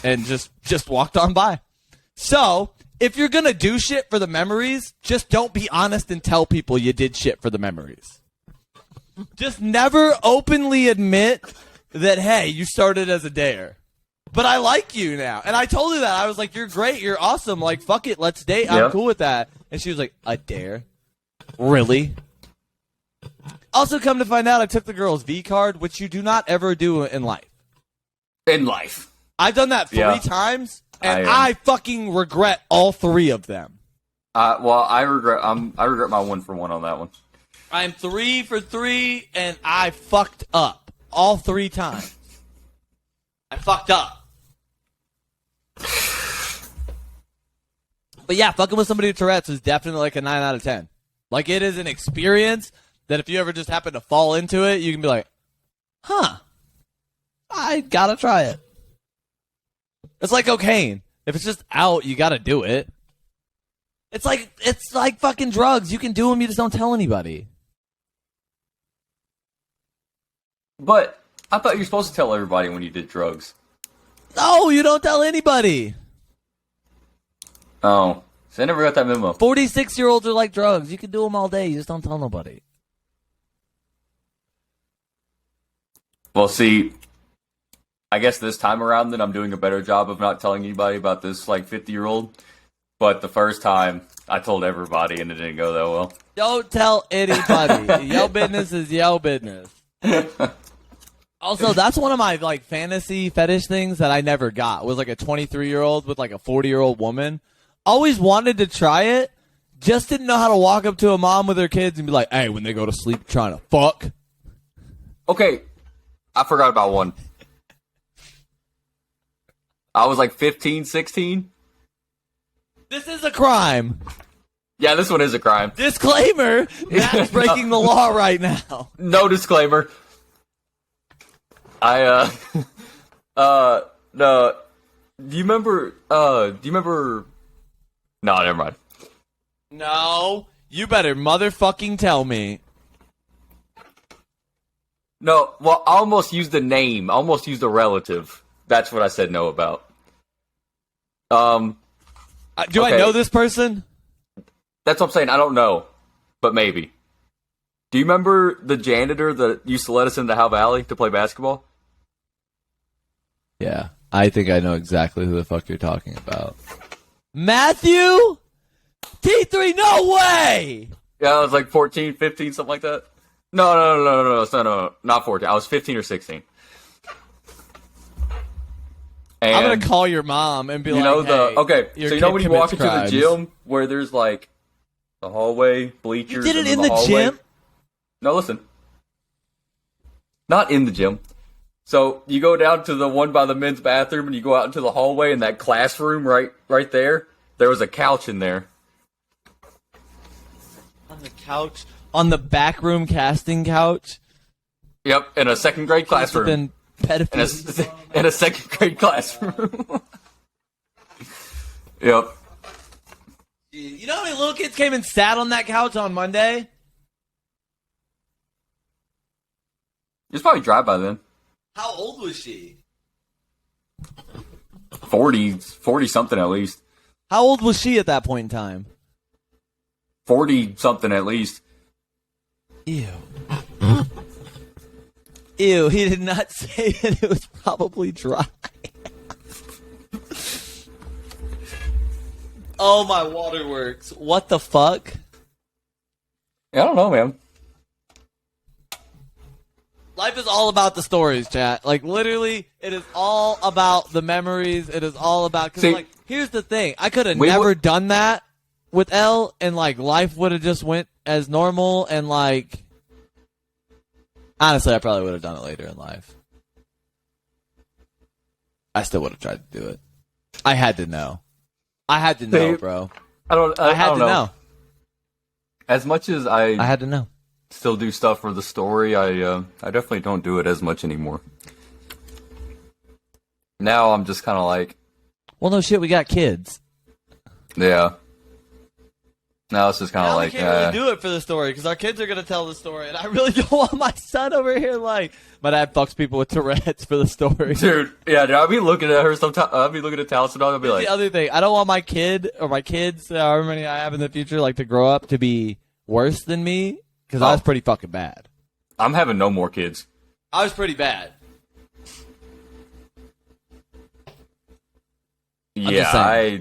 Speaker 2: And just walked on by. So, if you're going to do shit for the memories, just don't be honest and tell people you did shit for the memories. Just never openly admit that, hey, you started as a dare. But I like you now. And I told her that. I was like, you're great. You're awesome. Like, fuck it. Let's date. I'm cool with that. And she was like, a dare? Really? Also, come to find out, I took the girl's V card, which you do not ever do in life.
Speaker 1: In life.
Speaker 2: I've done that 3 times, and I fucking regret all 3 of them.
Speaker 1: Well, I regret my 1 for 1 on that one.
Speaker 2: I'm 3 for 3, and I fucked up all 3 times. I fucked up. But yeah, fucking with somebody with Tourette's is definitely like a 9 out of 10. Like, it is an experience that if you ever just happen to fall into it, you can be like, huh, I gotta try it. It's like cocaine. If it's just out, you gotta do it. It's like fucking drugs. You can do them, you just don't tell anybody.
Speaker 1: But I thought you were supposed to tell everybody when you did drugs.
Speaker 2: No, you don't tell anybody.
Speaker 1: Oh, so I never got that memo.
Speaker 2: 46-year-olds are like drugs. You can do them all day. You just don't tell nobody.
Speaker 1: Well, see, I guess this time around, then I'm doing a better job of not telling anybody about this like 50-year-old. But the first time, I told everybody, and it didn't go that well.
Speaker 2: Don't tell anybody. Your business is your business. Also, that's one of my like fantasy fetish things that I never got. Was like a 23-year-old with like a 40-year-old woman. Always wanted to try it. Just didn't know how to walk up to a mom with her kids and be like, "Hey, when they go to sleep, trying to fuck."
Speaker 1: Okay, I forgot about one. I was like 15, 16.
Speaker 2: This is a crime.
Speaker 1: Yeah, this one is a crime.
Speaker 2: Disclaimer: Matt's breaking the law right now.
Speaker 1: No disclaimer. No. Do you remember? No, never mind.
Speaker 2: No, you better motherfucking tell me.
Speaker 1: No, well, I almost used a name. I almost used a relative. That's what I said no about.
Speaker 2: Do
Speaker 1: okay.
Speaker 2: I know this person?
Speaker 1: That's what I'm saying. I don't know, but maybe. Do you remember the janitor that used to let us into Howe Valley to play basketball?
Speaker 2: Yeah, I think I know exactly who the fuck you're talking about. Matthew? T3, no way!
Speaker 1: Yeah, I was like 14, 15, something like that. No, not 14. I was 15 or 16. And
Speaker 2: I'm gonna call your mom and be like,
Speaker 1: okay,
Speaker 2: your
Speaker 1: so you know when you walk into
Speaker 2: crimes.
Speaker 1: the gym where there's like the hallway, bleachers,
Speaker 2: You did it
Speaker 1: and
Speaker 2: in the
Speaker 1: hallway?
Speaker 2: gym?
Speaker 1: No, listen. Not in the gym. So you go down to the one by the men's bathroom and you go out into the hallway in that classroom right there. There was a couch in there.
Speaker 2: On the couch? On the backroom casting couch?
Speaker 1: Yep, in a second grade classroom.
Speaker 2: In
Speaker 1: a second grade classroom. Yep.
Speaker 2: You know how many little kids came and sat on that couch on Monday?
Speaker 1: It was probably dry by then.
Speaker 2: How old was she?
Speaker 1: 40 something at least.
Speaker 2: How old was she at that point in time?
Speaker 1: 40 something at least.
Speaker 2: Ew. Ew, he did not say that it was probably dry. Oh, my waterworks. What the fuck?
Speaker 1: Yeah, I don't know, man.
Speaker 2: Life is all about the stories, chat. Like, literally, it is all about the memories. It is all about... Because, like, here's the thing. I could have never done that with Elle, and, like, life would have just went as normal, and, like... Honestly, I probably would have done it later in life. I still would have tried to do it. I had to know. I had to know, bro. I had to know.
Speaker 1: As much as I
Speaker 2: had to know.
Speaker 1: Still do stuff for the story, I definitely don't do it as much anymore. Now I'm just kind of like...
Speaker 2: Well, no shit, we got kids.
Speaker 1: Yeah. Now it's just kind of like...
Speaker 2: we can't really do it for the story, because our kids are going to tell the story, and I really don't want my son over here like... My dad fucks people with Tourette's for the story.
Speaker 1: Dude, yeah, I'll be looking at her sometimes. I'll be looking at Taliesin, I'll be like...
Speaker 2: The other thing, I don't want my kid, or my kids, however many I have in the future, like, to grow up to be worse than me, because I was pretty fucking bad.
Speaker 1: I'm having no more kids.
Speaker 2: I was pretty bad.
Speaker 1: Yeah,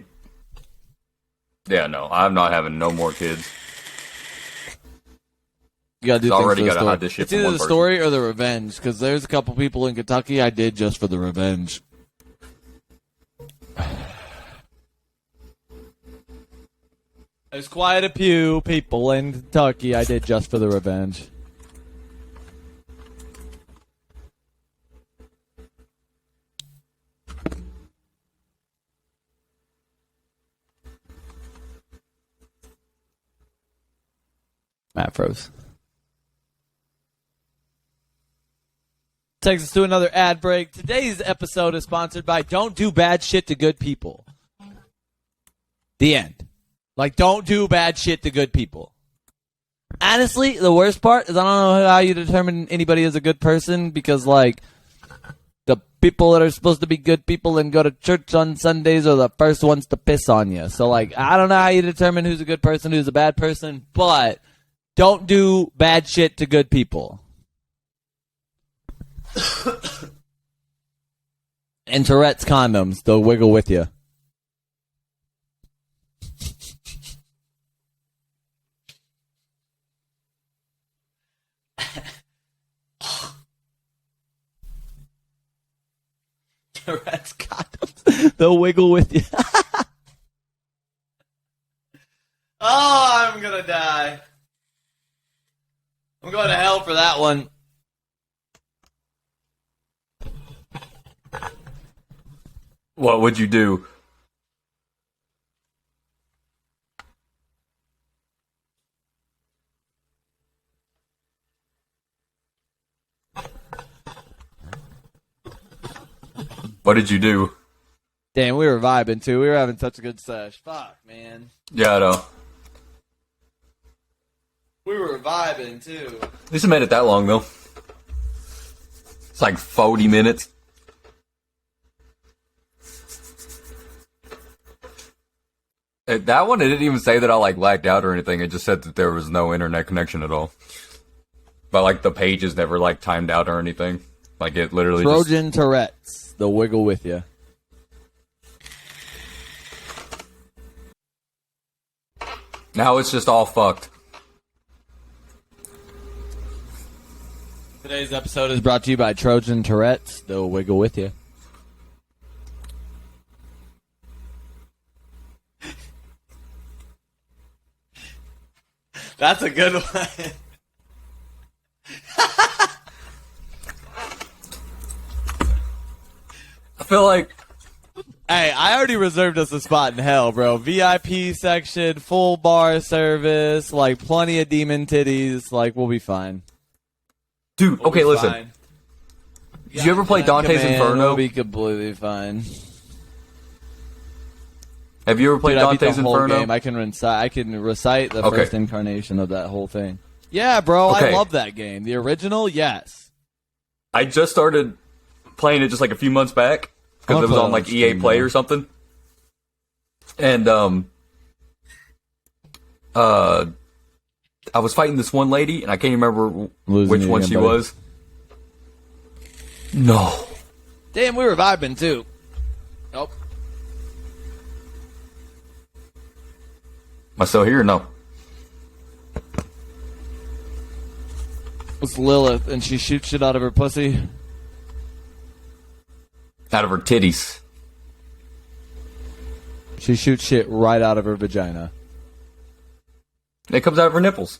Speaker 1: Yeah, no, I'm not having no more kids.
Speaker 2: You gotta do things
Speaker 1: already
Speaker 2: for the
Speaker 1: gotta
Speaker 2: story.
Speaker 1: hide this shit
Speaker 2: It's
Speaker 1: from
Speaker 2: either
Speaker 1: one
Speaker 2: the
Speaker 1: person.
Speaker 2: story or the revenge, because there's a couple people in Kentucky I did just for the revenge. There's quite a few people in Kentucky I did just for the revenge. Matt froze. Takes us to another ad break. Today's episode is sponsored by Don't Do Bad Shit to Good People. The end. Like, don't do bad shit to good people. Honestly, the worst part is I don't know how you determine anybody is a good person, because, like, the people that are supposed to be good people and go to church on Sundays are the first ones to piss on you. So, like, I don't know how you determine who's a good person, who's a bad person, but don't do bad shit to good people. And Tourette's condoms, they'll wiggle with you. Tourette's condoms, they'll wiggle with you. Oh, I'm gonna die. I'm going to hell for that one.
Speaker 1: What would you do? What did you do?
Speaker 2: Damn, we were vibing too. We were having such a good sesh. Fuck, man.
Speaker 1: Yeah, I know.
Speaker 2: We were vibing too.
Speaker 1: At least it made it that long though. It's like 40 minutes. That one, it didn't even say that I like lagged out or anything. It just said that there was no internet connection at all. But like the pages never like timed out or anything. Like it literally
Speaker 2: Trojan Tourette's. They'll wiggle with you.
Speaker 1: Now it's just all fucked.
Speaker 2: Today's episode is brought to you by Trojan Tourette's. They'll wiggle with you. That's a good one.
Speaker 1: I feel like...
Speaker 2: Hey, I already reserved us a spot in hell, bro. VIP section, full bar service, like plenty of demon titties. Like, we'll be fine.
Speaker 1: Dude,
Speaker 2: We'll
Speaker 1: okay,
Speaker 2: be
Speaker 1: listen.
Speaker 2: fine.
Speaker 1: Did you ever play Dante's
Speaker 2: Command,
Speaker 1: Inferno?
Speaker 2: We'll be completely fine.
Speaker 1: Have you ever played
Speaker 2: Dude, I beat
Speaker 1: Dante's
Speaker 2: the whole
Speaker 1: Inferno?
Speaker 2: game. I can recite the
Speaker 1: Okay.
Speaker 2: first incarnation of that whole thing. Yeah, bro, I
Speaker 1: Okay.
Speaker 2: love that game. The original, yes.
Speaker 1: I just started playing it just like a few months back because
Speaker 2: I'll
Speaker 1: it was
Speaker 2: play
Speaker 1: on like EA
Speaker 2: stream,
Speaker 1: Play
Speaker 2: man.
Speaker 1: or something. And I was fighting this one lady and I can't remember
Speaker 2: Losing
Speaker 1: which
Speaker 2: you
Speaker 1: one
Speaker 2: again,
Speaker 1: she
Speaker 2: buddy.
Speaker 1: was. No.
Speaker 2: Damn, we were vibing too. Nope.
Speaker 1: Am I still here? No.
Speaker 2: It's Lilith, and she shoots shit out of her pussy.
Speaker 1: Out of her titties.
Speaker 2: She shoots shit right out of her vagina.
Speaker 1: It comes out of her nipples.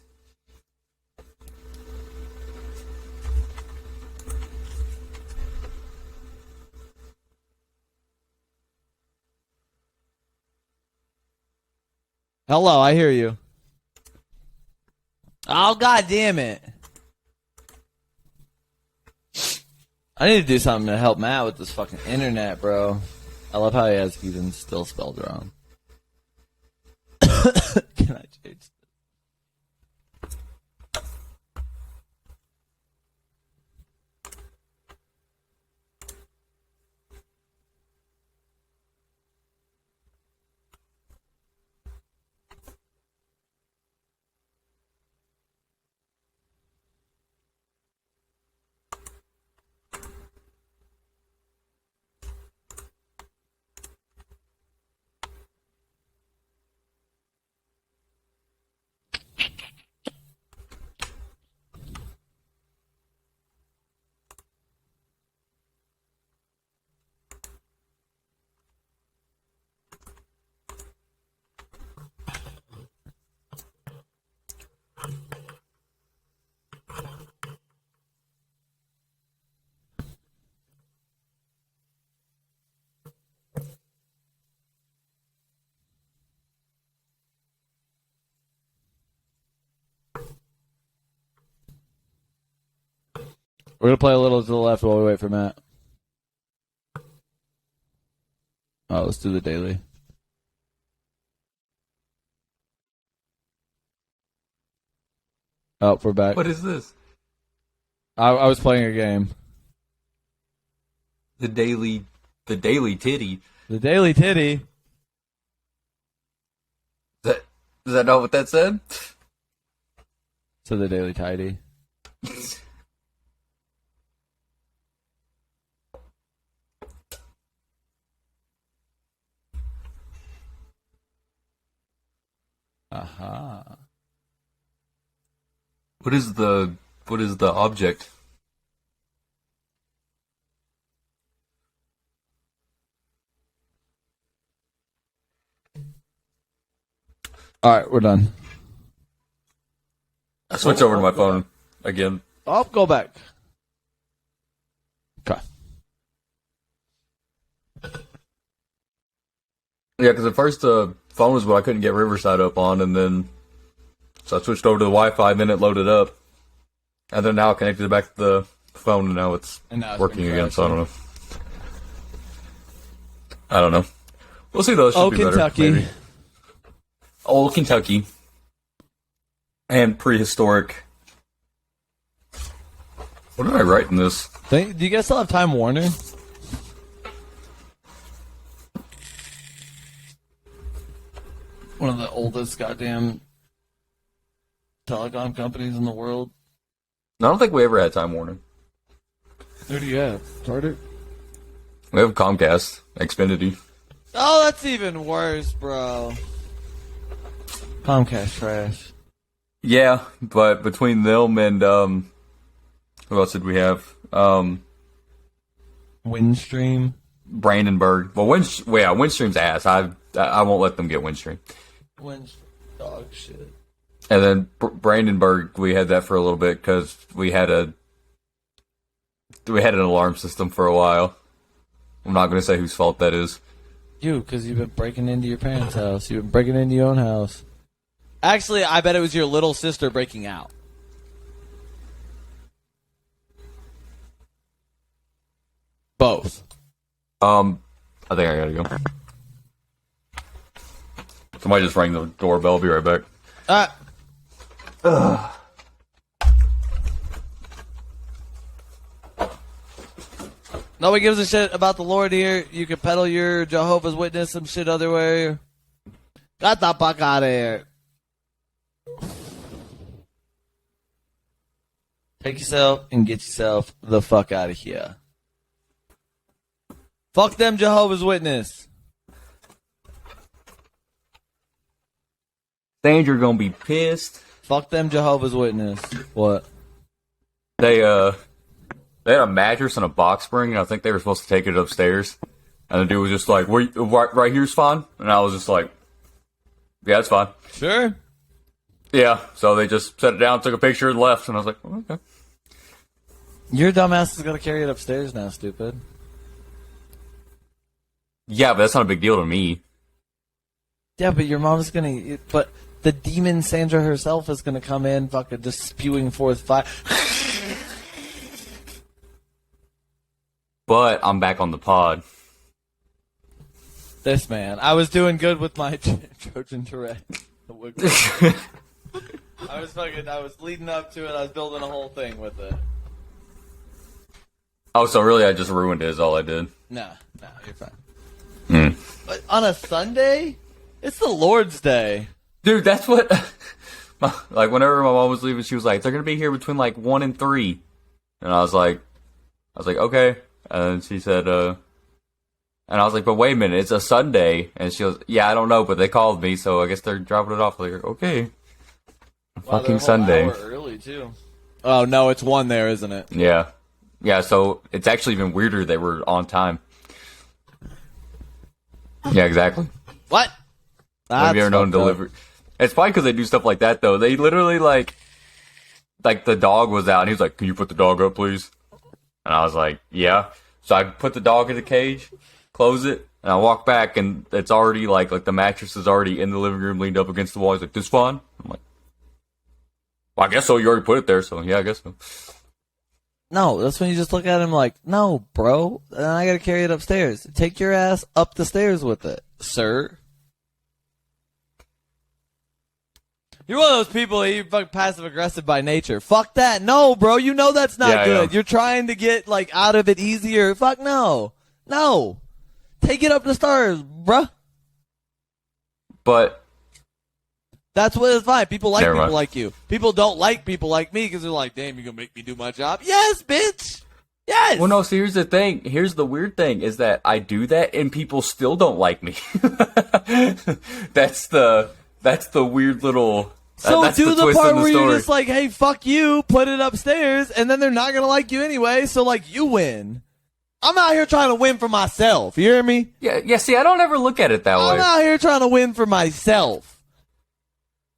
Speaker 2: Hello, I hear you. Oh, god damn it. I need to do something to help Matt with this fucking internet, bro. I love how he has Heathen still spelled wrong. Can I change this? We're going to play a little to the left while we wait for Matt. Oh, let's do the daily. Oh, we're back.
Speaker 1: What is this?
Speaker 2: I was playing a game.
Speaker 1: The daily titty.
Speaker 2: The daily titty.
Speaker 1: Is that not what that said?
Speaker 2: So the daily tidy. Aha.
Speaker 1: What is the object?
Speaker 2: All right, we're done.
Speaker 1: I switch over to my phone again.
Speaker 2: I'll go back. Okay.
Speaker 1: Yeah, because at first the phone was what I couldn't get Riverside up on, and then so I switched over to the Wi-Fi, then it loaded up, and then now I connected it back to the phone, and now it's working again. So I don't know. We'll see. Those should be
Speaker 2: Kentucky.
Speaker 1: better. Maybe. Old Kentucky and prehistoric. What did I write in this?
Speaker 2: Do you guys still have Time Warner? One of the oldest goddamn telecom companies in the world.
Speaker 1: I don't think we ever had Time Warner.
Speaker 2: Who do you have? Charter?
Speaker 1: We have Comcast, Xfinity.
Speaker 2: Oh, that's even worse, bro. Comcast trash.
Speaker 1: Yeah, but between them and who else did we have?
Speaker 2: Windstream.
Speaker 1: Brandenburg. Well, Windstream's ass. I won't let them get Windstream.
Speaker 2: Windstream, dog shit.
Speaker 1: And then Brandenburg, we had that for a little bit because we had an alarm system for a while. I'm not going to say whose fault that is.
Speaker 2: You, because you've been breaking into your parents' house. You've been breaking into your own house. Actually, I bet it was your little sister breaking out. Both.
Speaker 1: I think I gotta go. Somebody just rang the doorbell. I'll be right back.
Speaker 2: Nobody gives a shit about the Lord here. You can peddle your Jehovah's Witness some shit other way. Got the fuck out of here. Take yourself and get yourself the fuck out of here. Fuck them Jehovah's Witness.
Speaker 1: Danger gonna be pissed.
Speaker 2: Fuck them Jehovah's Witness. What?
Speaker 1: They had a mattress and a box spring, and I think they were supposed to take it upstairs. And the dude was just like, right here's fine. And I was just like, yeah, it's fine.
Speaker 2: Sure.
Speaker 1: Yeah, so they just set it down, took a picture, and left. And I was like, oh, okay.
Speaker 2: Your dumbass is going to carry it upstairs now, stupid.
Speaker 1: Yeah, but that's not a big deal to me.
Speaker 2: Yeah, but your mom's going to... But the demon Sandra herself is going to come in fucking just spewing forth fire.
Speaker 1: But I'm back on the pod.
Speaker 2: This man. I was doing good with my Trojan Tourette. I was leading up to it. I was building a whole thing with it.
Speaker 1: Oh, so really I just ruined it is all I did?
Speaker 2: No, you're fine.
Speaker 1: Mm.
Speaker 2: But on a Sunday? It's the Lord's Day.
Speaker 1: Dude, that's what... like, whenever my mom was leaving, she was like, they're going to be here between, 1 and 3. And I was like, okay. And she said, and I was like, but wait a minute, it's a Sunday. And she goes, yeah, I don't know, but they called me, so I guess they're dropping it off. Like, okay. Fucking Sunday.
Speaker 2: Hour early, too. Oh, no, it's 1 there, isn't it?
Speaker 1: Yeah. Yeah, so it's actually even weirder they were on time. Yeah, exactly.
Speaker 2: What?
Speaker 1: Have you ever known delivery? It's probably because they do stuff like that, though. They literally, like the dog was out, and he was like, can you put the dog up, please? And I was like, yeah. So I put the dog in the cage, close it, and I walk back, and it's already, like the mattress is already in the living room, leaned up against the wall. He's like, this fine? I'm like, well, I guess so. You already put it there, so yeah, I guess so.
Speaker 2: No, that's when you just look at him like, no, bro, and I gotta carry it upstairs. Take your ass up the stairs with it, sir. You're one of those people that you're fucking passive aggressive by nature. Fuck that. No, bro, you know that's not good. You're trying to get out of it easier. Fuck no. No. Take it up the stairs, bruh.
Speaker 1: But
Speaker 2: that's what it's fine. People like
Speaker 1: Never
Speaker 2: people
Speaker 1: mind.
Speaker 2: like you. People don't like people like me because they're like, damn, you're going to make me do my job. Yes, bitch. Yes.
Speaker 1: Well, no, so here's the thing. Here's the weird thing is that I do that and people still don't like me. That's the That's the weird little.
Speaker 2: So
Speaker 1: that's
Speaker 2: do the
Speaker 1: twist
Speaker 2: part
Speaker 1: in
Speaker 2: where
Speaker 1: story.
Speaker 2: you're just like, hey, fuck you, put it upstairs, and then they're not gonna like you anyway. So like, you win. I'm out here trying to win for myself. You hear me?
Speaker 1: Yeah. See, I don't ever look at it that way.
Speaker 2: I'm out here trying to win for myself.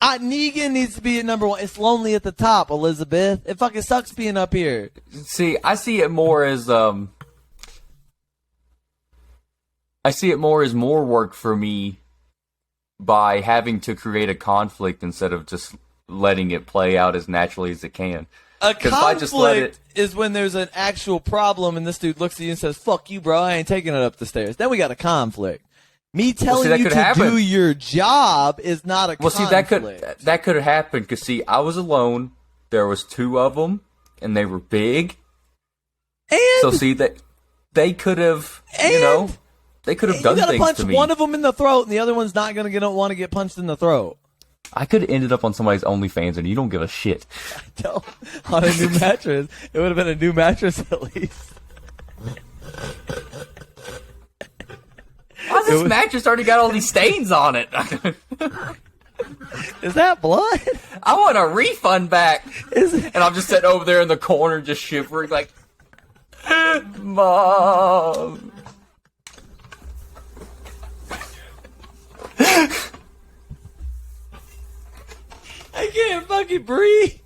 Speaker 2: Negan needs to be at number 1. It's lonely at the top, Elizabeth. It fucking sucks being up here.
Speaker 1: See, I see it more as more work for me by having to create a conflict instead of just letting it play out as naturally as it can.
Speaker 2: A conflict is when there's an actual problem and this dude looks at you and says, fuck you, bro, I ain't taking it up the stairs. Then we got a conflict. Me telling you to do your job is not a conflict.
Speaker 1: Well, see, that could have happened because, see, I was alone. There was 2 of them, and they were big.
Speaker 2: And?
Speaker 1: So, see, that they could have, they could have done things to me.
Speaker 2: You gotta punch one of them in the throat, and the other one's not gonna want to get punched in the throat.
Speaker 1: I could have ended up on somebody's OnlyFans, and you don't give a shit.
Speaker 2: I don't. On a new mattress. It would have been a new mattress at least.
Speaker 1: Why this mattress already got all these stains on it?
Speaker 2: Is that blood?
Speaker 1: I want a refund back. And I'm just sitting over there in the corner just shivering like, Mom.
Speaker 2: I can't fucking breathe.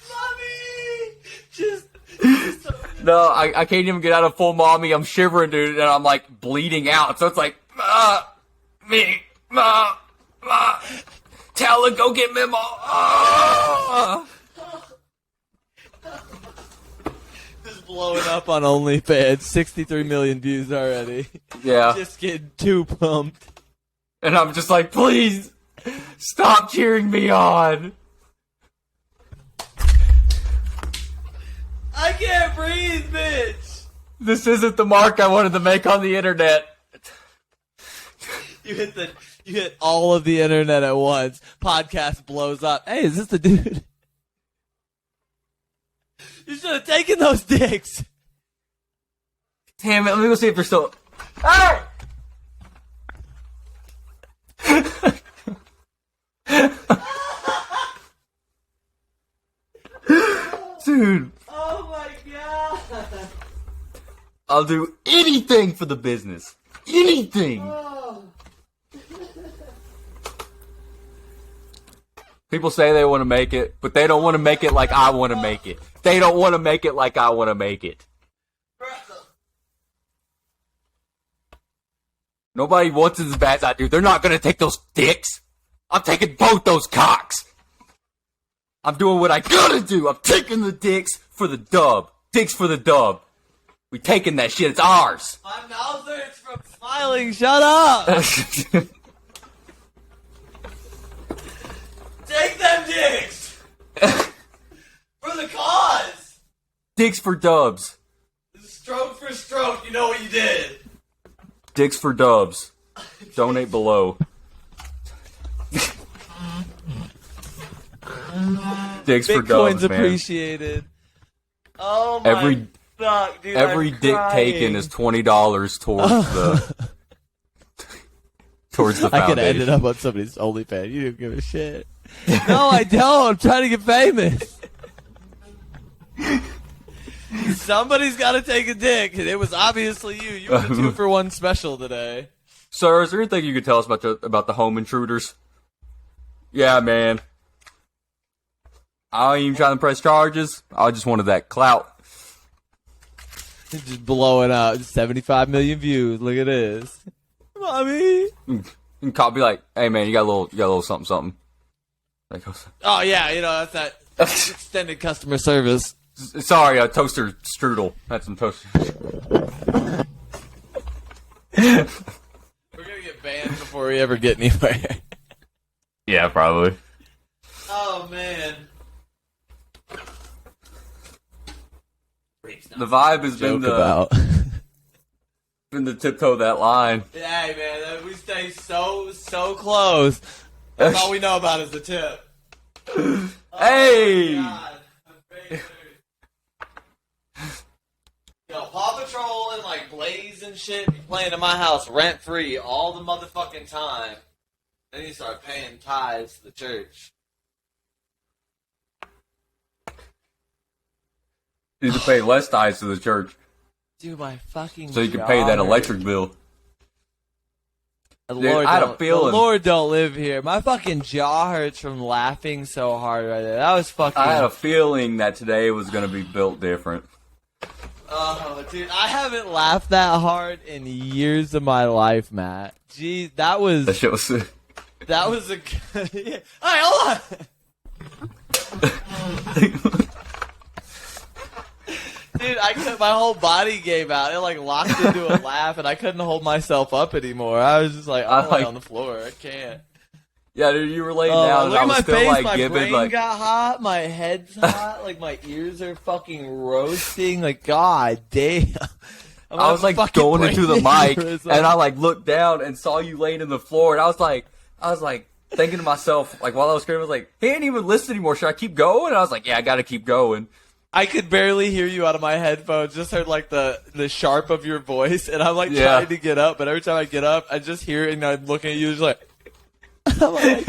Speaker 2: Mommy! Just
Speaker 1: no, I can't even get out of full mommy. I'm shivering, dude, and I'm like bleeding out. So it's like, Ma, tell her go get me more.
Speaker 2: Just blowing up on OnlyFans. 63 million views already.
Speaker 1: Yeah.
Speaker 2: Just getting too pumped.
Speaker 1: And I'm just like, please, stop cheering me on.
Speaker 2: I can't breathe, bitch.
Speaker 1: This isn't the mark I wanted to make on the internet.
Speaker 2: You hit all of the internet at once. Podcast blows up. Hey, is this the dude? You should have taken those dicks.
Speaker 1: Damn it, let me go see if they're still... Hey! Dude.
Speaker 2: Oh my god.
Speaker 1: I'll do anything for the business. Anything.
Speaker 2: Oh.
Speaker 1: People say they want to make it, but they don't want to make it like I want to make it. They don't want to make it like I want to make it. Nobody wants it as bad as I do. They're not going to take those dicks. I'm taking both those cocks. I'm doing what I gotta do. I'm taking the dicks for the dub. Dicks for the dub. We taking that shit. It's ours.
Speaker 2: My mouth hurts from smiling. Shut up. Take them dicks. For the cause.
Speaker 1: Dicks for dubs.
Speaker 2: Stroke for stroke. You know what you did.
Speaker 1: Dicks for dubs. Donate below. Dicks for dubs,
Speaker 2: Bitcoin's
Speaker 1: man.
Speaker 2: appreciated. Oh my fuck, dude.
Speaker 1: Every dick taken is $20 towards the foundation.
Speaker 2: I could have ended up on somebody's OnlyFans. You didn't give a shit. No, I don't. I'm trying to get famous. Somebody's got to take a dick, and it was obviously you. You were the 2-for-1 special today.
Speaker 1: Sir, is there anything you could tell us about the home intruders? Yeah, man. I ain't even trying to press charges. I just wanted that clout.
Speaker 2: It's just blowing out. 75 million views. Look at this. Mommy.
Speaker 1: And cop be like, hey man, you got a little something something. Like,
Speaker 2: oh yeah, that's that extended customer service.
Speaker 1: Sorry, toaster strudel. Had some toaster.
Speaker 2: We're gonna get banned before we ever get anywhere.
Speaker 1: Yeah, probably.
Speaker 2: Oh man.
Speaker 1: The vibe has been the tiptoe that line.
Speaker 2: Yeah, man, we stay so close. That's all we know about is the tip.
Speaker 1: Hey!
Speaker 2: Oh, Paw Patrol and like Blaze and shit be playing in my house rent free all the motherfucking time. Then you start paying tithes to the church.
Speaker 1: You need to pay less tithes to the church.
Speaker 2: Dude, my fucking
Speaker 1: so you can pay that electric bill.
Speaker 2: The
Speaker 1: Dude, I had a feeling.
Speaker 2: The Lord don't live here. My fucking jaw hurts from laughing so hard right there. That was fucking...
Speaker 1: I had a feeling that today was going to be built different.
Speaker 2: Oh, dude, I haven't laughed that hard in years of my life, Matt. Jeez, that was...
Speaker 1: That shit was sick.
Speaker 2: That was a good... Hey, hold on! Dude, my whole body gave out. It like locked into a laugh, and I couldn't hold myself up anymore. I was just like, I'm on the floor. I can't.
Speaker 1: Yeah, dude, you were laying down, and I was still
Speaker 2: face,
Speaker 1: like
Speaker 2: my
Speaker 1: giving
Speaker 2: brain
Speaker 1: like.
Speaker 2: got hot, my head's hot, like my ears are fucking roasting. Like, god damn.
Speaker 1: I was like going into the mic, and I like looked down and saw you laying in the floor, and I was like thinking to myself, like while I was screaming, I was like, he ain't even listening anymore. Should I keep going? And I was like, yeah, I got to keep going.
Speaker 2: I could barely hear you out of my headphones. Just heard like the sharp of your voice, and I'm like trying to get up, but every time I get up, I just hear it, and I'm looking at you, just like, I'm like,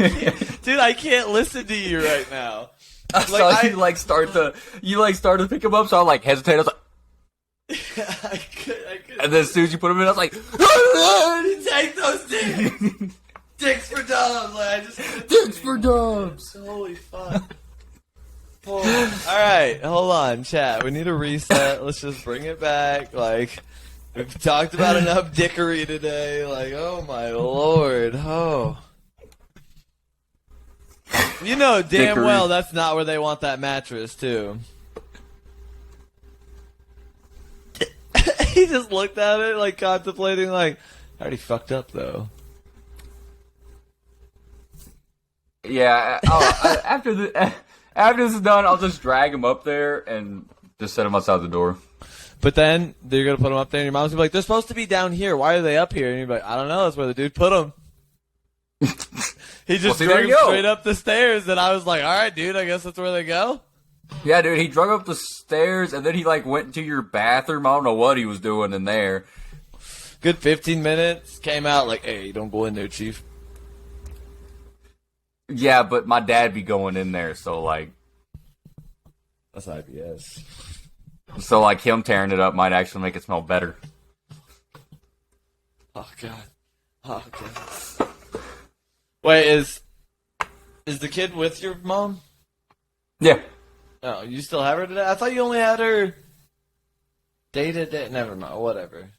Speaker 2: dude, I can't listen to you right now.
Speaker 1: I saw you start to pick him up, so I like hesitated. I was like,
Speaker 2: I could.
Speaker 1: And then as soon as you put him in, I was like,
Speaker 2: take those dicks, dicks for dubs. Like, I just
Speaker 1: dicks for dubs.
Speaker 2: Holy fuck. All right, hold on, chat. We need a reset. Let's just bring it back. Like, we've talked about enough dickery today. Like, oh my lord. Oh. You know damn well that's not where they want that mattress, too. He just looked at it, like, contemplating, like, I already fucked up, though.
Speaker 1: Yeah, after this is done, I'll just drag him up there and just set him outside the door.
Speaker 2: But then they're going to put him up there, and your mom's going to be like, they're supposed to be down here. Why are they up here? And you're like, I don't know. That's where the dude put them. He just drug him straight up the stairs, and I was like, all right, dude, I guess that's where they go.
Speaker 1: Yeah, dude, he drug up the stairs, and then he, like, went into your bathroom. I don't know what he was doing in there.
Speaker 2: Good 15 minutes. Came out like, hey, don't go in there, Chief.
Speaker 1: Yeah, but my dad be going in there, so, like...
Speaker 2: That's IBS.
Speaker 1: So, like, him tearing it up might actually make it smell better.
Speaker 2: Oh, God. Oh, God. Wait, is the kid with your mom?
Speaker 1: Yeah.
Speaker 2: Oh, you still have her today? I thought you only had her day to day. Never mind, whatever.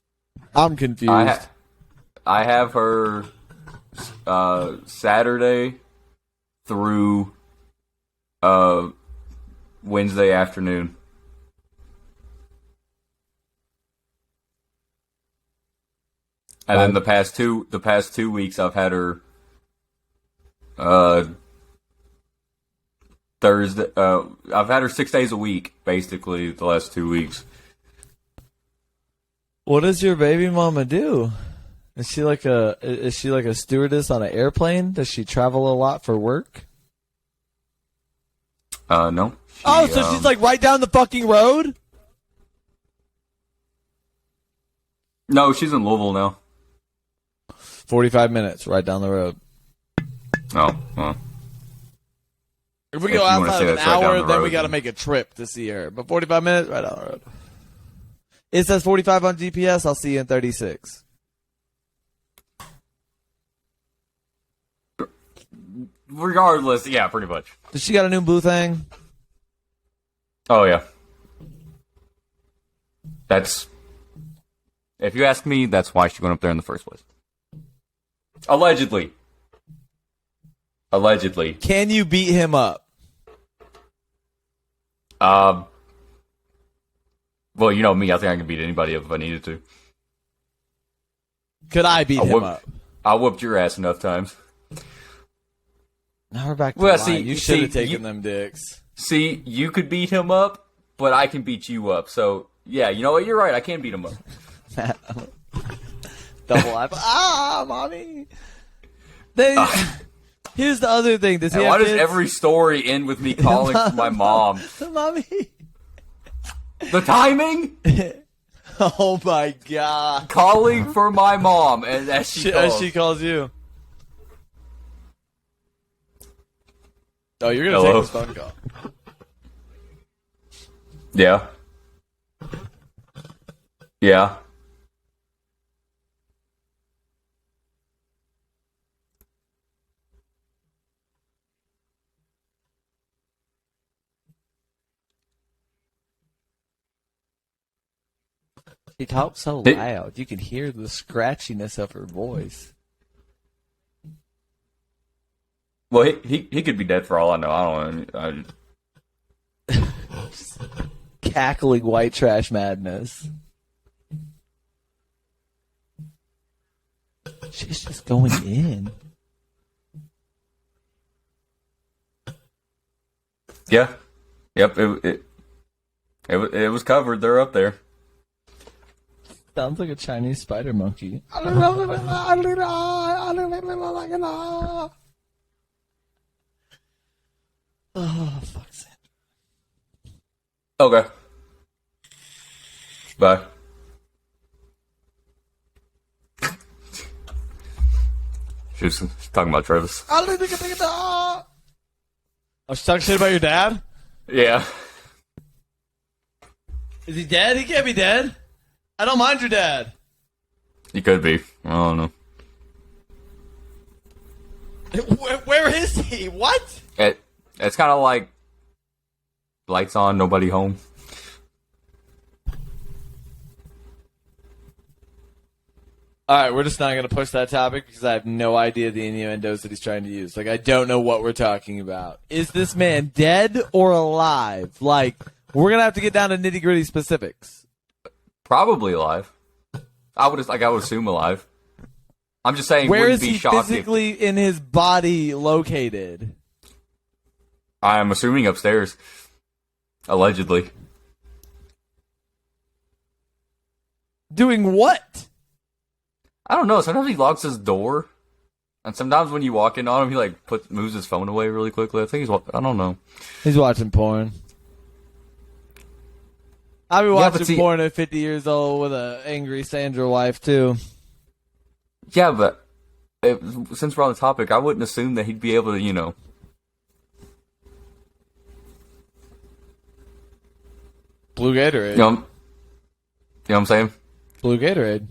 Speaker 2: I'm confused.
Speaker 1: I have her Saturday through Wednesday afternoon. And then the past two weeks I've had her Thursday. I've had her 6 days a week, basically, the last 2 weeks.
Speaker 2: What does your baby mama do? Is she like a stewardess on an airplane? Does she travel a lot for work?
Speaker 1: No.
Speaker 2: So she's like right down the fucking road?
Speaker 1: No, she's in Louisville now.
Speaker 2: 45 minutes right down the road.
Speaker 1: Oh, well.
Speaker 2: If we go outside of an hour, then we got to make a trip to see her. But 45 minutes, right down the road. It says 45 on GPS. I'll see you in 36.
Speaker 1: Regardless, yeah, pretty much.
Speaker 2: Does she got a new boo thing?
Speaker 1: Oh, yeah. If you ask me, that's why she went up there in the first place. Allegedly.
Speaker 2: Can you beat him up?
Speaker 1: Well, you know me. I think I can beat anybody up if I needed to.
Speaker 2: Could I beat him up?
Speaker 1: I whooped your ass enough times.
Speaker 2: Now we're back to lying. You should have taken them dicks.
Speaker 1: See, you could beat him up, but I can beat you up. So, yeah, you know what? You're right. I can beat him up.
Speaker 2: Double life. Mommy. Here's the other thing.
Speaker 1: Why does every story end with me calling for my mom?
Speaker 2: Mommy.
Speaker 1: The timing?
Speaker 2: Oh my god.
Speaker 1: Calling for my mom as she calls.
Speaker 2: As she calls you. Oh, you're gonna take this phone call.
Speaker 1: Yeah. Yeah.
Speaker 2: She talks so loud. You can hear the scratchiness of her voice.
Speaker 1: Well, he could be dead for all I know. I don't know.
Speaker 2: Cackling white trash madness. She's just going in.
Speaker 1: Yeah. Yep. It was covered. They're up there.
Speaker 2: Sounds like a Chinese spider monkey. Oh, fuck's sake.
Speaker 1: Okay. Bye. She was talking about Travis.
Speaker 2: Oh, she's talking shit about your dad?
Speaker 1: Yeah.
Speaker 2: Is he dead? He can't be dead. I don't mind your dad.
Speaker 1: He could be. I don't know.
Speaker 2: Where is he? What?
Speaker 1: It's kind of like lights on, nobody home.
Speaker 2: All right, we're just not going to push that topic because I have no idea the innuendos that he's trying to use. Like, I don't know what we're talking about. Is this man dead or alive? Like, we're going to have to get down to nitty-gritty specifics.
Speaker 1: Probably alive. I would assume alive. I'm just saying.
Speaker 2: Where is
Speaker 1: be
Speaker 2: he
Speaker 1: shocked
Speaker 2: physically in his body located?
Speaker 1: I'm assuming upstairs. Allegedly.
Speaker 2: Doing what?
Speaker 1: I don't know. Sometimes he locks his door, and sometimes when you walk in on him, he moves his phone away really quickly. I think I don't know.
Speaker 2: He's watching porn. I'll be watching porn at 50 years old with an angry Sandra wife, too.
Speaker 1: Yeah, but since we're on the topic, I wouldn't assume that he'd be able to,
Speaker 2: Blue Gatorade.
Speaker 1: You know what I'm saying?
Speaker 2: Blue Gatorade.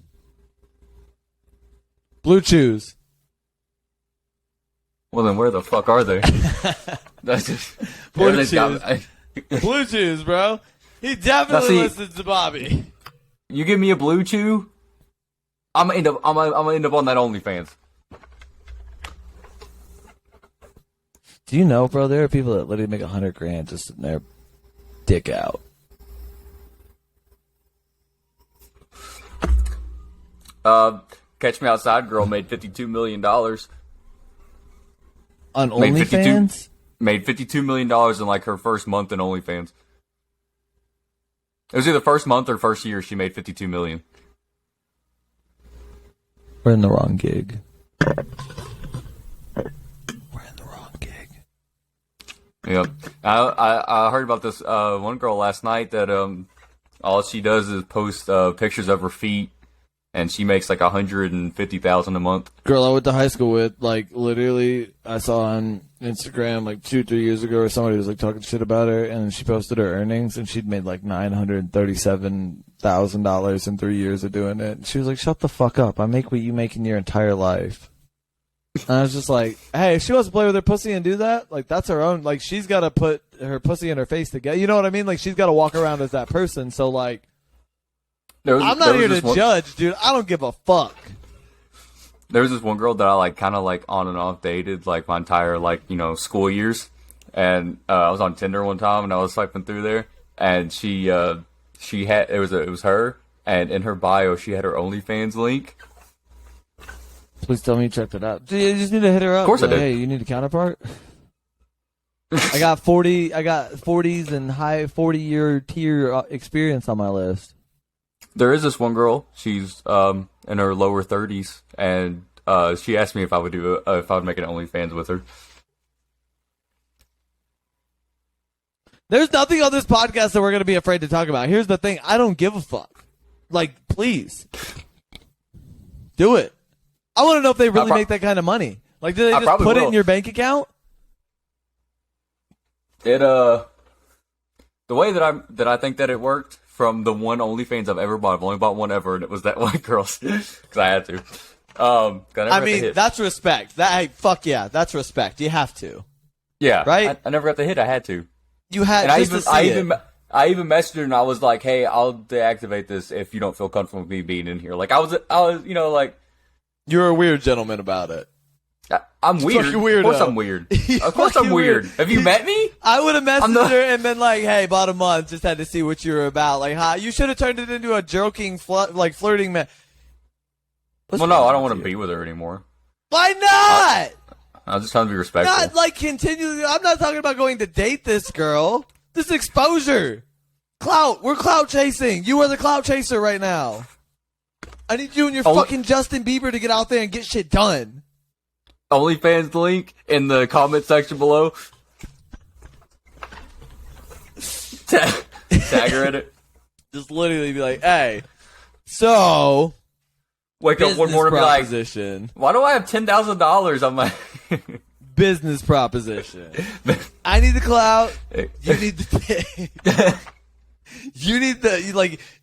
Speaker 2: Blue Chews.
Speaker 1: Well, then where the fuck are they? That's just...
Speaker 2: Blue Chews. Blue Chews, bro. He definitely listens to Bobby.
Speaker 1: You give me a Blue Chew, I'm gonna end up on that OnlyFans.
Speaker 2: Do you know, bro? There are people that literally make $100,000 just sitting there, dick out.
Speaker 1: Catch Me Outside girl made $52 million.
Speaker 2: On OnlyFans?
Speaker 1: Made $52 million in like her first month in OnlyFans. It was either first month or first year she made $52 million.
Speaker 2: We're in the wrong gig.
Speaker 1: Yeah, I heard about this one girl last night that all she does is post pictures of her feet, and she makes like $150,000 a month.
Speaker 2: Girl I went to high school with, like literally, I saw on Instagram like 2-3 years ago, or somebody was like talking shit about her, and she posted her earnings, and she'd made like $937,000 in 3 years of doing it. And she was like, "Shut the fuck up! I make what you make in your entire life." And I was just like, hey, if she wants to play with her pussy and do that, like, that's her own. Like, she's got to put her pussy in her face to get, you know what I mean? Like, she's got to walk around as that person. So, like, I'm not here to judge, dude. I don't give a fuck.
Speaker 1: There was this one girl that I, like, kind of, like, on and off dated, like, my entire, like, school years. And I was on Tinder one time, and I was swiping through there. And she had, it was her, and in her bio, she had her OnlyFans link.
Speaker 2: Please tell me you checked it out. You just need to hit her up.
Speaker 1: Of course I did.
Speaker 2: Hey, you need a counterpart? I got 40s and high 40-year tier experience on my list.
Speaker 1: There is this one girl. She's in her lower 30s, and she asked me if I would if I would make an OnlyFans with her.
Speaker 2: There's nothing on this podcast that we're going to be afraid to talk about. Here's the thing. I don't give a fuck. Like, please. Do it. I want to know if they really make that kind of money. Like, do they just put it in your bank account?
Speaker 1: It the way that I think that it worked from the one OnlyFans I've ever bought. I've only bought one ever, and it was that white girl's because I had to.
Speaker 2: I mean, that's respect. Hey, fuck yeah, that's respect. You have to.
Speaker 1: Yeah,
Speaker 2: right.
Speaker 1: I never got the hit. I had to.
Speaker 2: You had. And
Speaker 1: I even messaged her and I was like, "Hey, I'll deactivate this if you don't feel comfortable with me being in here." Like I was, like,
Speaker 2: you're a weird gentleman about it.
Speaker 1: I'm weird. Of course I'm weird. Of course I'm weird. Have you met me?
Speaker 2: I would have messaged her and been like, "Hey, about a month, just had to see what you were about." Like, huh? You should have turned it into a joking, flirting man.
Speaker 1: Well, no, I don't want to be with her anymore.
Speaker 2: Why not?
Speaker 1: I was just trying to be respectful.
Speaker 2: Not like continually. I'm not talking about going to date this girl. This exposure, clout. We're clout chasing. You are the clout chaser right now. I need you and your fucking Justin Bieber to get out there and get shit done.
Speaker 1: OnlyFans link in the comment section below. Tag her in it.
Speaker 2: Just literally be like, hey, so
Speaker 1: wake up one morning and be like, why do I have $10,000 on my
Speaker 2: business proposition? I need the clout. You need the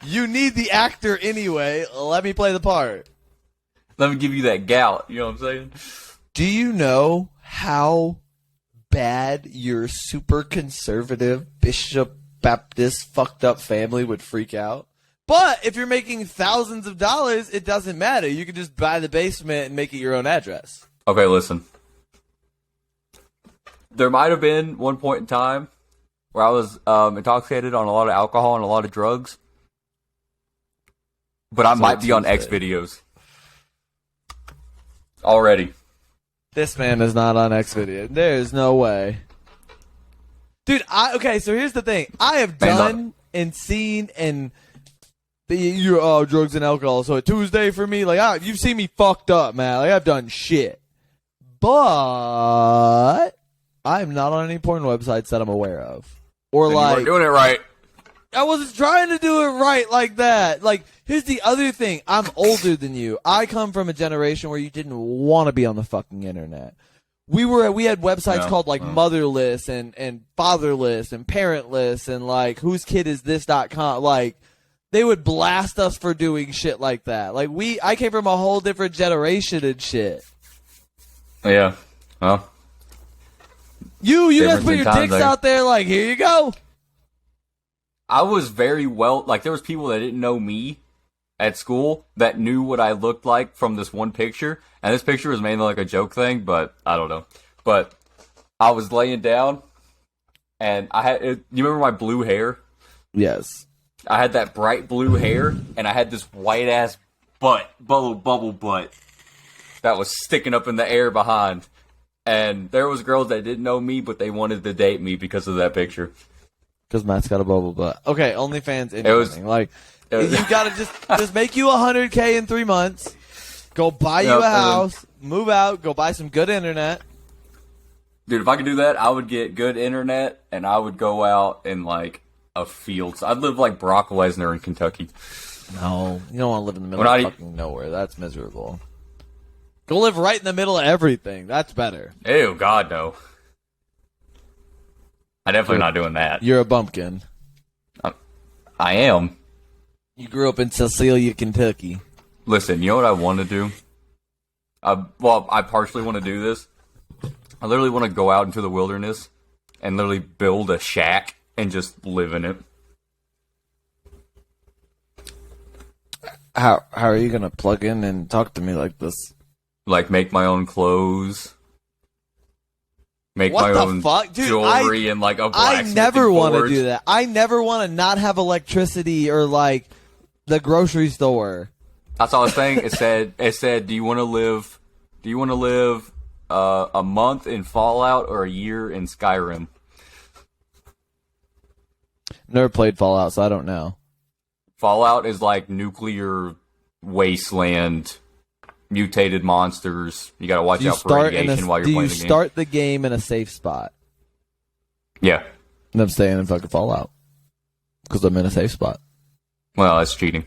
Speaker 2: you need the actor anyway. Let me play the part.
Speaker 1: Let me give you that gout. You know what I'm saying?
Speaker 2: Do you know how bad your super conservative Bishop Baptist fucked up family would freak out? But if you're making thousands of dollars, it doesn't matter. You can just buy the basement and make it your own address.
Speaker 1: Okay, listen. There might have been one point in time where I was intoxicated on a lot of alcohol and a lot of drugs. But I might be on X videos. Already.
Speaker 2: This man is not on X video. There's no way. Dude, okay, so here's the thing. I have done and seen and you're drugs and alcohol. So a Tuesday for me, like you've seen me fucked up, man. Like I've done shit. But I'm not on any porn websites that I'm aware of. Or
Speaker 1: then
Speaker 2: like
Speaker 1: you weren't doing it right.
Speaker 2: I wasn't trying to do it right like that. Like, here's the other thing. I'm older than you. I come from a generation where you didn't want to be on the fucking internet. We had websites called like Motherless and Fatherless and Parentless and like whosekidisthis.com. Like, they would blast us for doing shit like that. Like I came from a whole different generation and shit.
Speaker 1: Yeah. Well.
Speaker 2: You guys put your dicks out there like, here you go.
Speaker 1: I was very like, there was people that didn't know me at school that knew what I looked like from this one picture. And this picture was mainly like a joke thing, but I don't know. But I was laying down, and I had, you remember my blue hair?
Speaker 2: Yes. I
Speaker 1: had that bright blue hair, and I had this white-ass bubble butt that was sticking up in the air behind. And there was girls that didn't know me, but they wanted to date me because of that picture.
Speaker 2: Because Matt's got a bubble butt. Okay, OnlyFans incoming. You gotta just make you $100K in 3 months. Go buy you a house, move out, go buy some good internet.
Speaker 1: Dude, if I could do that, I would get good internet, and I would go out in like a field. So I'd live like Brock Lesnar in Kentucky.
Speaker 2: No, you don't want to live in the middle of fucking nowhere. That's miserable. Go live right in the middle of everything. That's better.
Speaker 1: Ew, God, no. I'm definitely not doing that.
Speaker 2: You're a bumpkin.
Speaker 1: I am.
Speaker 2: You grew up in Cecilia, Kentucky.
Speaker 1: Listen, you know what I want to do? I partially want to do this. I literally want to go out into the wilderness and literally build a shack and just live in it.
Speaker 2: How are you going to plug in and talk to me like this?
Speaker 1: Like, make my own clothes. Make my own jewelry and like a blacksmithing
Speaker 2: I never want to
Speaker 1: forge.
Speaker 2: do that. I never want to not have electricity or like the grocery store.
Speaker 1: That's all I was saying. It said, do you want to live a month in Fallout or a year in Skyrim?
Speaker 2: Never played Fallout, so I don't know.
Speaker 1: Fallout is like nuclear wasteland, mutated monsters. You gotta watch out for radiation while you're playing the game.
Speaker 2: Do you start the game in a safe spot?
Speaker 1: Yeah.
Speaker 2: And I'm staying in fucking Fallout. Because I'm in a safe spot.
Speaker 1: Well, that's cheating.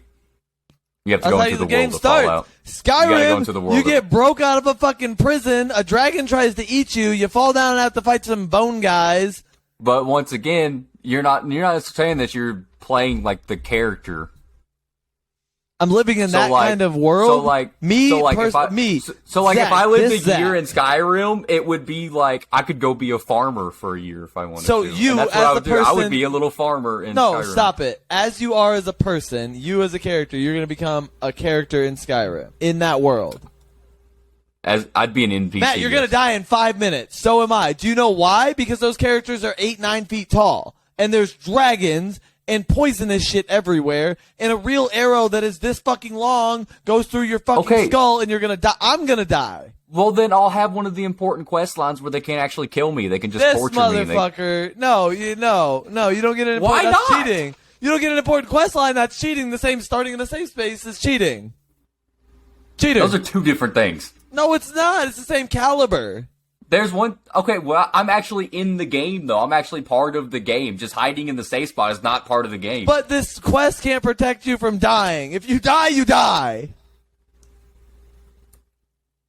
Speaker 1: You have to go into the world of Fallout.
Speaker 2: Skyrim, you get broke out of a fucking prison, a dragon tries to eat you, you fall down and have to fight some bone guys.
Speaker 1: But once again, you're not saying that you're playing like the character.
Speaker 2: I'm living in that kind of world.
Speaker 1: So like if I lived a year in Skyrim, it would be like I could go be a farmer for a year if I wanted to.
Speaker 2: So you,
Speaker 1: as a person, I would be a little farmer in Skyrim.
Speaker 2: No, stop it. As you are as a person, you as a character, you're going to become a character in Skyrim in that world.
Speaker 1: As I'd be an NPC.
Speaker 2: Matt, you're going to die in 5 minutes. So am I. Do you know why? Because those characters are 8-9 feet tall, and there's dragons and poisonous shit everywhere, and a real arrow that is this fucking long goes through your fucking skull, and you're gonna die. I'm gonna die.
Speaker 1: Well, then I'll have one of the important quest lines where they can't actually kill me. They can just torture me.
Speaker 2: This motherfucker. No, you don't get an important.
Speaker 1: Why not?
Speaker 2: That's cheating. You don't get an important quest line. That's cheating. The same starting in the same space is cheating. Cheating.
Speaker 1: Those are two different things.
Speaker 2: No, it's not. It's the same caliber.
Speaker 1: There's one. Okay, well, I'm actually in the game, though. I'm actually part of the game. Just hiding in the safe spot is not part of the game.
Speaker 2: But this quest can't protect you from dying. If you die, you die.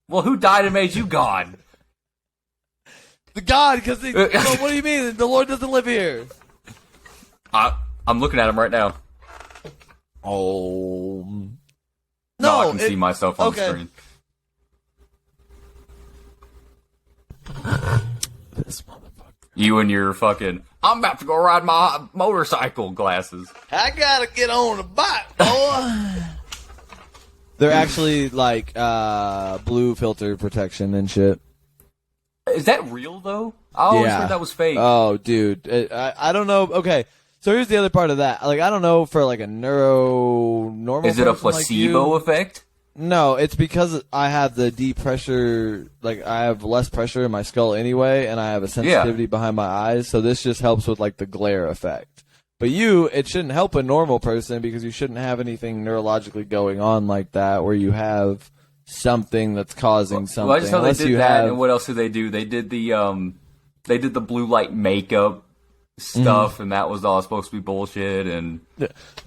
Speaker 1: Well, who died and made you God?
Speaker 2: The God, because well, what do you mean? The Lord doesn't live here.
Speaker 1: I'm looking at him right now.
Speaker 2: Oh.
Speaker 1: No, I can see myself on the screen.
Speaker 2: This motherfucker.
Speaker 1: You and your fucking, I'm about to go ride my motorcycle glasses.
Speaker 2: I gotta get on the bike, boy. They're actually like blue filter protection and shit.
Speaker 1: Is that real though? I always heard that was fake.
Speaker 2: Oh, dude, I don't know. Okay, so here's the other part of that. Like, I don't know for like a normal.
Speaker 1: Is it a placebo effect?
Speaker 2: No, it's because I have the deep pressure, like I have less pressure in my skull anyway, and I have a sensitivity behind my eyes, so this just helps with like the glare effect. But it shouldn't help a normal person because you shouldn't have anything neurologically going on like that where you have something that's causing something.
Speaker 1: Well, I just know they did that, and what else did they do? They did the blue light makeup stuff, and that was all supposed to be bullshit. And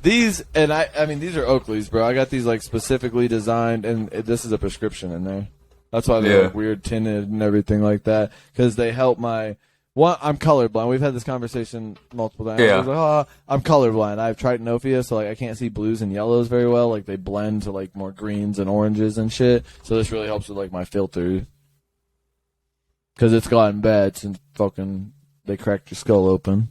Speaker 2: these, and I mean, these are Oakleys, bro. I got these like specifically designed, and this is a prescription in there. That's why they're like weird tinted and everything like that, because they help my. I'm colorblind. We've had this conversation multiple times.
Speaker 1: Yeah.
Speaker 2: I was like, I'm colorblind. I have tritanophobia, so like I can't see blues and yellows very well. Like they blend to like more greens and oranges and shit. So this really helps with like my filter, because it's gotten bad since fucking they cracked your skull open.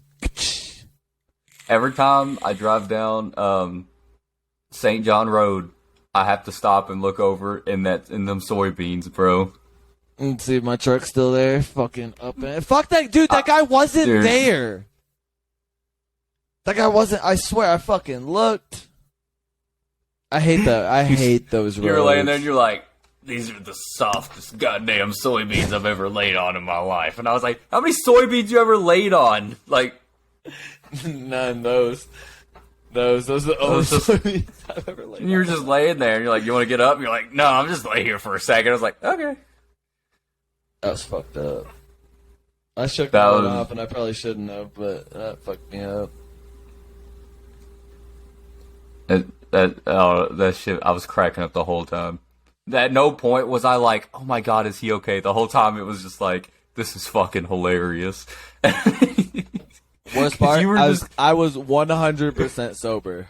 Speaker 1: Every time I drive down St. John Road, I have to stop and look over in them soybeans, bro.
Speaker 2: And see if my truck's still there. Fucking up and fuck that dude. That guy wasn't there. That guy wasn't. I swear, I fucking looked. I hate that. I hate those roads.
Speaker 1: You're laying there and you're like, these are the softest goddamn soybeans I've ever laid on in my life. And I was like, how many soybeans you ever laid on? Like,
Speaker 2: none. Those are the only soybeans I've ever laid on.
Speaker 1: You're just laying there and you're like, you want to get up? And you're like, no, I'm just laying here for a second. I was like, okay.
Speaker 2: That was fucked up. I shook that one off, and I probably shouldn't have, but that fucked me up.
Speaker 1: That shit, I was cracking up the whole time. At no point was I like, oh my god, is he okay? The whole time it was just like, this is fucking hilarious.
Speaker 2: Worst part, I was 100% sober.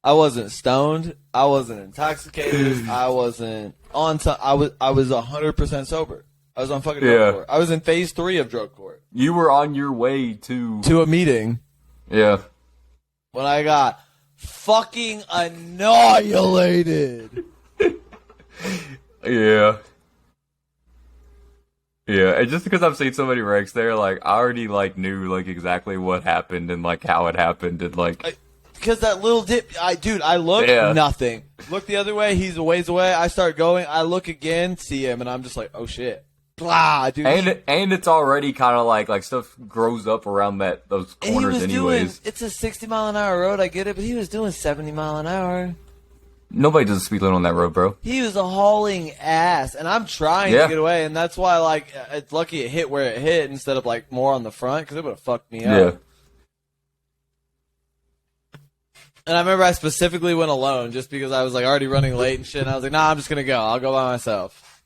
Speaker 2: I wasn't stoned. I wasn't intoxicated. I wasn't on. I was 100% sober. I was on fucking drug court. I was in phase 3 of drug court.
Speaker 1: You were on your way to
Speaker 2: a meeting.
Speaker 1: Yeah.
Speaker 2: When I got fucking annihilated.
Speaker 1: Yeah. Yeah, and just because I've seen so many wrecks there, like I already like knew like exactly what happened and like how it happened and like.
Speaker 2: Because that little dip, I look, nothing. Look the other way, he's a ways away. I start going, I look again, see him, and I'm just like, oh shit. Blah, dude.
Speaker 1: And it's already kind of like stuff grows up around those corners anyways.
Speaker 2: It's a 60 mile an hour road, I get it, but he was doing 70 mile an hour.
Speaker 1: Nobody does a speed limit on that road, bro.
Speaker 2: He was hauling ass, and I'm trying to get away, and that's why like it's lucky it hit where it hit instead of like more on the front, because it would have fucked me up.
Speaker 1: Yeah.
Speaker 2: And I remember I specifically went alone just because I was like already running late and shit. And I was like, nah, I'm just gonna go. I'll go by myself.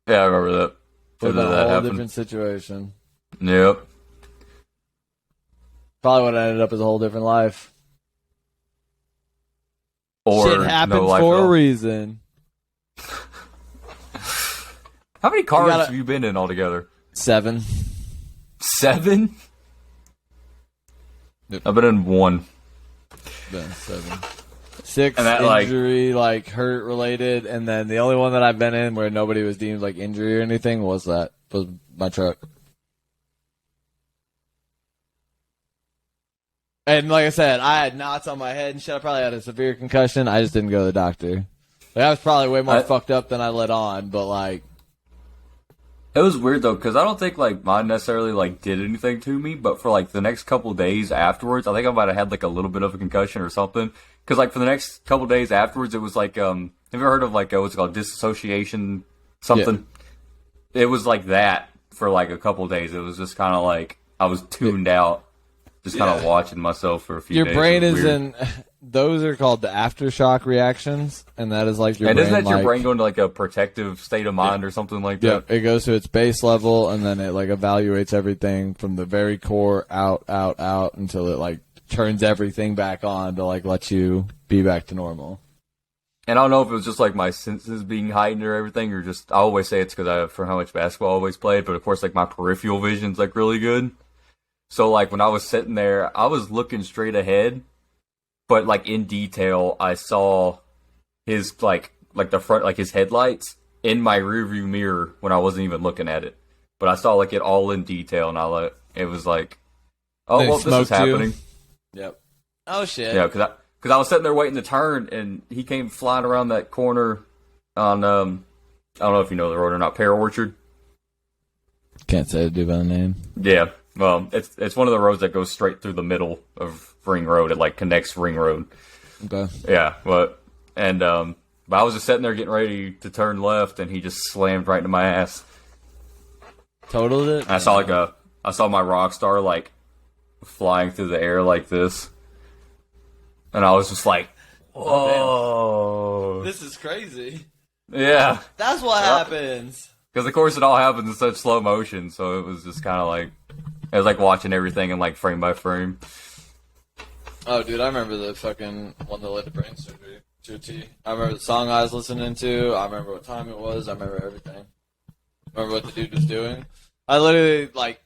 Speaker 1: Yeah, I remember that.
Speaker 2: It was a whole different situation.
Speaker 1: Yep.
Speaker 2: Probably would have ended up as a whole different life.
Speaker 1: Or
Speaker 2: shit happens
Speaker 1: no life
Speaker 2: for
Speaker 1: at
Speaker 2: a
Speaker 1: all.
Speaker 2: reason.
Speaker 1: How many cars have you been in altogether?
Speaker 2: 7.
Speaker 1: 7?
Speaker 2: Yep.
Speaker 1: I've been in 1.
Speaker 2: Been 7. 6
Speaker 1: and that,
Speaker 2: injury, like hurt related, and then the only one that I've been in where nobody was deemed like injury or anything was my truck. And like I said, I had knots on my head and shit. I probably had a severe concussion. I just didn't go to the doctor. Like, I was probably way more fucked up than I let on, but like.
Speaker 1: It was weird though, because I don't think like mine necessarily like did anything to me, but for like the next couple of days afterwards, I think I might have had like a little bit of a concussion or something. Because like for the next couple of days afterwards, it was like have you ever heard of like what's it called, disassociation something? Yeah. It was like that for like a couple of days. It was just kind of like I was tuned out, just kind of watching myself for a few days.
Speaker 2: Your brain is in. Those are called the aftershock reactions, and that is like your brain.
Speaker 1: And isn't that your
Speaker 2: like,
Speaker 1: brain going to like a protective state of mind or something like that?
Speaker 2: Yeah, it goes to its base level, and then it like evaluates everything from the very core out until it like turns everything back on to like let you be back to normal.
Speaker 1: And I don't know if it was just like my senses being heightened or everything, or just I always say it's because for how much basketball I always played, but of course like my peripheral vision's like really good. So like when I was sitting there, I was looking straight ahead. But like in detail, I saw his like the front, like his headlights in my rearview mirror when I wasn't even looking at it. But I saw like it all in detail, and it was like, oh well, this is happening.
Speaker 2: Yep. Oh shit.
Speaker 1: Yeah, because I was sitting there waiting to turn, and he came flying around that corner on I don't know if you know the road or not, Pear Orchard.
Speaker 2: Can't say it by the name.
Speaker 1: Yeah. Well, it's one of the roads that goes straight through the middle of Ring Road. It like connects Ring Road. Okay. Yeah, but I was just sitting there getting ready to turn left, and he just slammed right into my ass.
Speaker 2: Totaled it.
Speaker 1: And I saw my rock star like flying through the air like this, and I was just like, "Whoa,
Speaker 2: this is crazy."
Speaker 1: Yeah,
Speaker 2: that's what happens.
Speaker 1: Because of course it all happens in such slow motion, so it was just kind of like. It was like watching everything in like frame by frame.
Speaker 2: Oh, dude, I remember the fucking one that led to brain surgery to a T. I remember the song I was listening to. I remember what time it was. I remember everything. I remember what the dude was doing. I literally, like,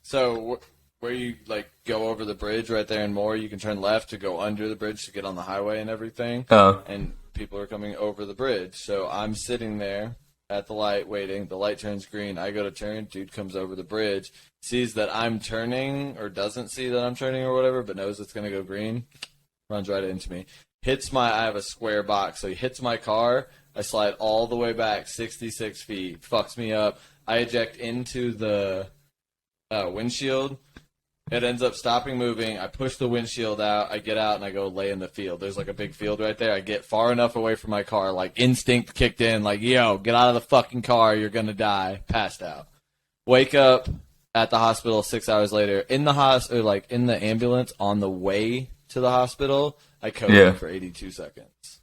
Speaker 2: so where you, like, go over the bridge right there and more, you can turn left to go under the bridge to get on the highway and everything. And people are coming over the bridge. So I'm sitting there at the light waiting. The light turns green. I go to turn. Dude comes over the bridge. Sees that I'm turning, or doesn't see that I'm turning or whatever, but knows it's going to go green, runs right into me. I have a square box, so he hits my car. I slide all the way back 66 feet, fucks me up. I eject into the windshield. It ends up stopping moving. I push the windshield out. I get out, and I go lay in the field. There's like a big field right there. I get far enough away from my car, like instinct kicked in, like, yo, get out of the fucking car. You're going to die. Passed out. Wake up. At the hospital 6 hours later, in the ambulance on the way to the hospital, I coded for 82 seconds.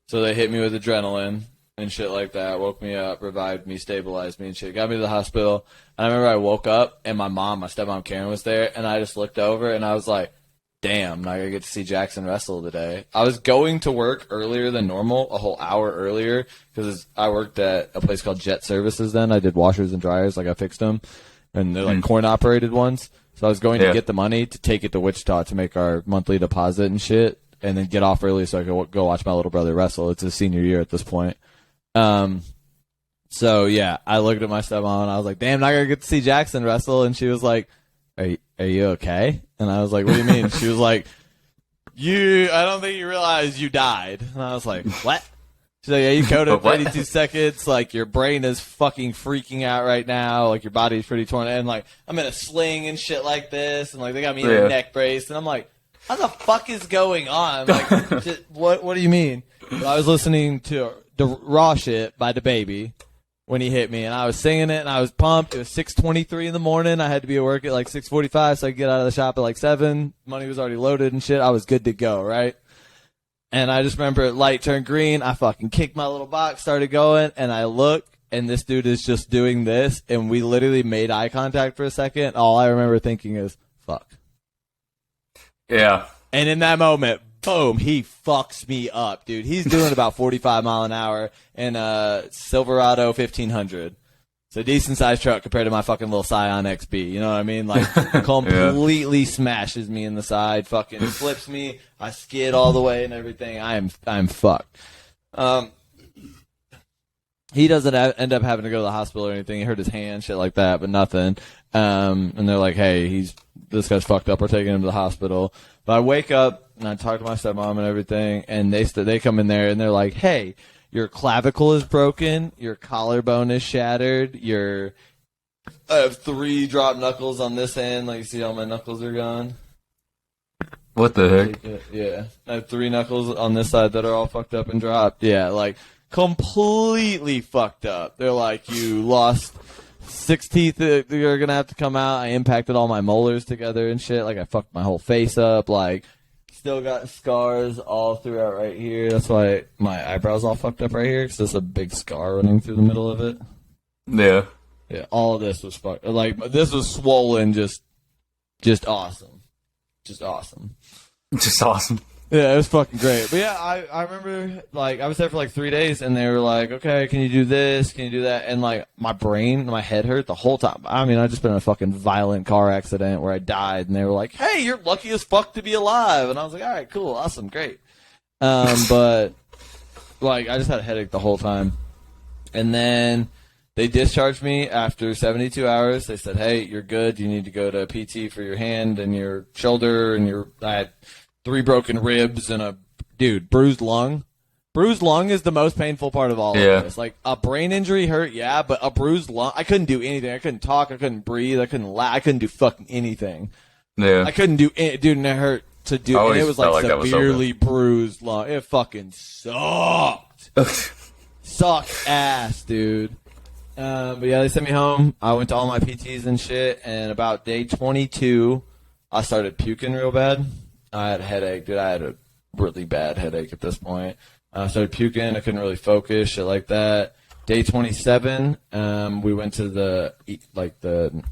Speaker 2: So they hit me with adrenaline and shit like that, woke me up, revived me, stabilized me and shit, got me to the hospital. And I remember I woke up and my stepmom Karen was there, and I just looked over and I was like, damn, now I gotta get to see Jackson wrestle today. I was going to work earlier than normal, a whole hour earlier, because I worked at a place called Jet Services then. I did washers and dryers, like I fixed them, and they're like coin-operated ones. So I was going to get the money to take it to Wichita to make our monthly deposit and shit, and then get off early so I could go watch my little brother wrestle. It's his senior year at this point. So, yeah, I looked at my stepmom, and I was like, damn, now I gotta get to see Jackson wrestle, and she was like, are you okay? And I was like, what do you mean? She was like, I don't think you realize you died. And I was like, what? She's like, yeah, you coded for 82 seconds. Like, your brain is fucking freaking out right now. Like, your body's pretty torn. And, like, I'm in a sling and shit like this. And, like, they got me in a neck brace. And I'm like, what the fuck is going on? Like, what do you mean? But I was listening to the Raw shit by DaBaby when he hit me, and I was singing it, and I was pumped. It was 6:23 in the morning. I had to be at work at like 6:45, so I could get out of the shop at like 7. Money was already loaded and shit. I was good to go, right? And I just remember light turned green. I fucking kicked my little box, started going, and I look, and this dude is just doing this, and we literally made eye contact for a second. All I remember thinking is, fuck.
Speaker 1: Yeah.
Speaker 2: And in that moment, boom, he fucks me up, dude. He's doing about 45 mile an hour in a Silverado 1500. It's a decent sized truck compared to my fucking little Scion XB. You know what I mean? Like, completely smashes me in the side, fucking flips me. I skid all the way and everything. I'm fucked. He doesn't end up having to go to the hospital or anything. He hurt his hand, shit like that, but nothing. And they're like, hey, this guy's fucked up. We're taking him to the hospital. But I wake up and I talk to my stepmom and everything, and they come in there and they're like, hey, your clavicle is broken, your collarbone is shattered, I have 3 drop knuckles on this hand. Like, you see all my knuckles are gone?
Speaker 1: What the heck?
Speaker 2: Yeah. I have 3 knuckles on this side that are all fucked up and dropped. Yeah, like, completely fucked up. They're like, you lost 6 teeth that are going to have to come out. I impacted all my molars together and shit. Like, I fucked my whole face up. Like, still got scars all throughout right here. That's why my eyebrows all fucked up right here, because there's a big scar running through the middle of it.
Speaker 1: Yeah.
Speaker 2: Yeah, all of this was fucked. Like, this was swollen, just awesome. Just awesome.
Speaker 1: Just awesome.
Speaker 2: Yeah, it was fucking great. But yeah, I remember, like, I was there for like 3 days, and they were like, okay, can you do this? Can you do that? And, like, my head hurt the whole time. I mean, I just been in a fucking violent car accident where I died, and they were like, hey, you're lucky as fuck to be alive. And I was like, all right, cool, awesome, great. But, like, I just had a headache the whole time. And then they discharged me after 72 hours. They said, hey, you're good. You need to go to PT for your hand and your shoulder, and I had 3 broken ribs and bruised lung. Bruised lung is the most painful part of all of this. Like, a brain injury hurt, yeah, but a bruised lung, I couldn't do anything. I couldn't talk, I couldn't breathe, I couldn't laugh, I couldn't do fucking anything.
Speaker 1: Yeah.
Speaker 2: I couldn't do it, dude, and it hurt to do, and it was like severely bruised lung. It fucking sucked. Sucked ass, dude. But yeah, they sent me home. I went to all my PTs and shit, and about day 22, I started puking real bad. I had a headache, dude. I had a really bad headache at this point. I started puking. I couldn't really focus, shit like that. Day 27, we went to the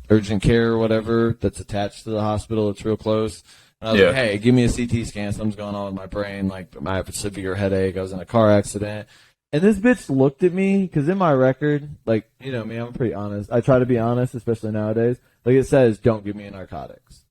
Speaker 2: urgent care or whatever that's attached to the hospital. It's real close. And I was like, hey, give me a CT scan. Something's going on with my brain. Like, I have a severe headache. I was in a car accident. And this bitch looked at me, because in my record, like, you know me, I'm pretty honest. I try to be honest, especially nowadays. Like, it says, don't give me narcotics.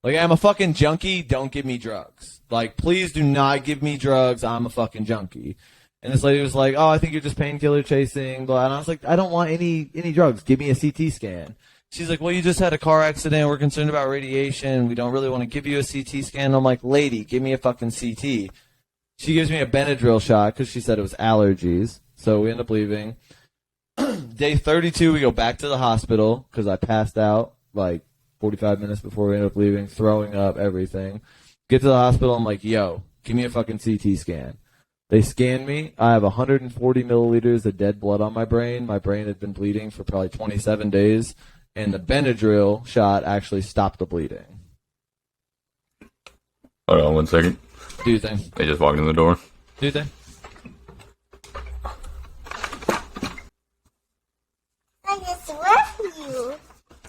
Speaker 2: Like, I'm a fucking junkie, don't give me drugs. Like, please do not give me drugs, I'm a fucking junkie. And this lady was like, oh, I think you're just painkiller chasing, blah. And I was like, I don't want any drugs, give me a CT scan. She's like, well, you just had a car accident, we're concerned about radiation, we don't really want to give you a CT scan. I'm like, lady, give me a fucking CT. She gives me a Benadryl shot, because she said it was allergies. So we end up leaving. Day 32, we go back to the hospital, because I passed out, like, 45 minutes before we ended up leaving, throwing up, everything. Get to the hospital, I'm like, yo, give me a fucking CT scan. They scan me. I have 140 milliliters of dead blood on my brain. My brain had been bleeding for probably 27 days, and the Benadryl shot actually stopped the bleeding.
Speaker 1: Hold on 1 second.
Speaker 2: Do you think?
Speaker 1: They just walked in the door.
Speaker 2: Do you think?
Speaker 3: I just love you.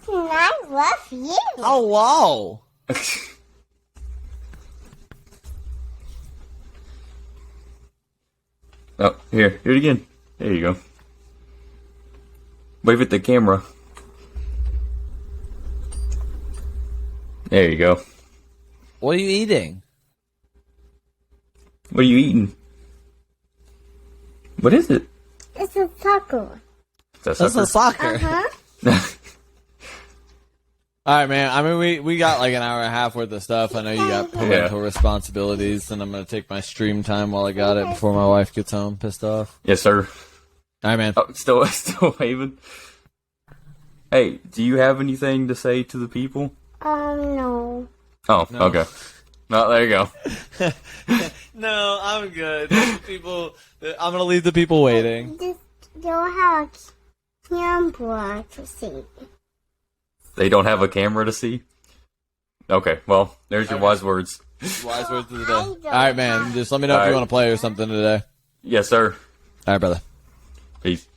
Speaker 3: And I love you.
Speaker 2: Oh, wow.
Speaker 1: Oh, here. Do it again. There you go. Wave at the camera. There you go.
Speaker 2: What are you eating?
Speaker 1: What are you eating? What is it?
Speaker 3: It's a taco.
Speaker 1: That's
Speaker 2: a soccer.
Speaker 3: Uh-huh.
Speaker 2: All right, man. I mean, we got like an hour and a half worth of stuff. I know you got parental responsibilities, and I'm going to take my stream time while I got it before my wife gets home pissed off.
Speaker 1: Yes, sir.
Speaker 2: All right, man.
Speaker 1: Oh, still waving. Hey, do you have anything to say to the people?
Speaker 3: No.
Speaker 1: Oh,
Speaker 2: No.
Speaker 1: okay. No, there you go.
Speaker 2: No, I'm good. I'm going to leave the people waiting.
Speaker 3: Just don't have a camera to see.
Speaker 1: They don't have a camera to see? Okay, well, there's your wise words.
Speaker 2: Wise words of the day. All right, man. Just let me know if you want to play or something today.
Speaker 1: Yes, sir.
Speaker 2: All right, brother.
Speaker 1: Peace.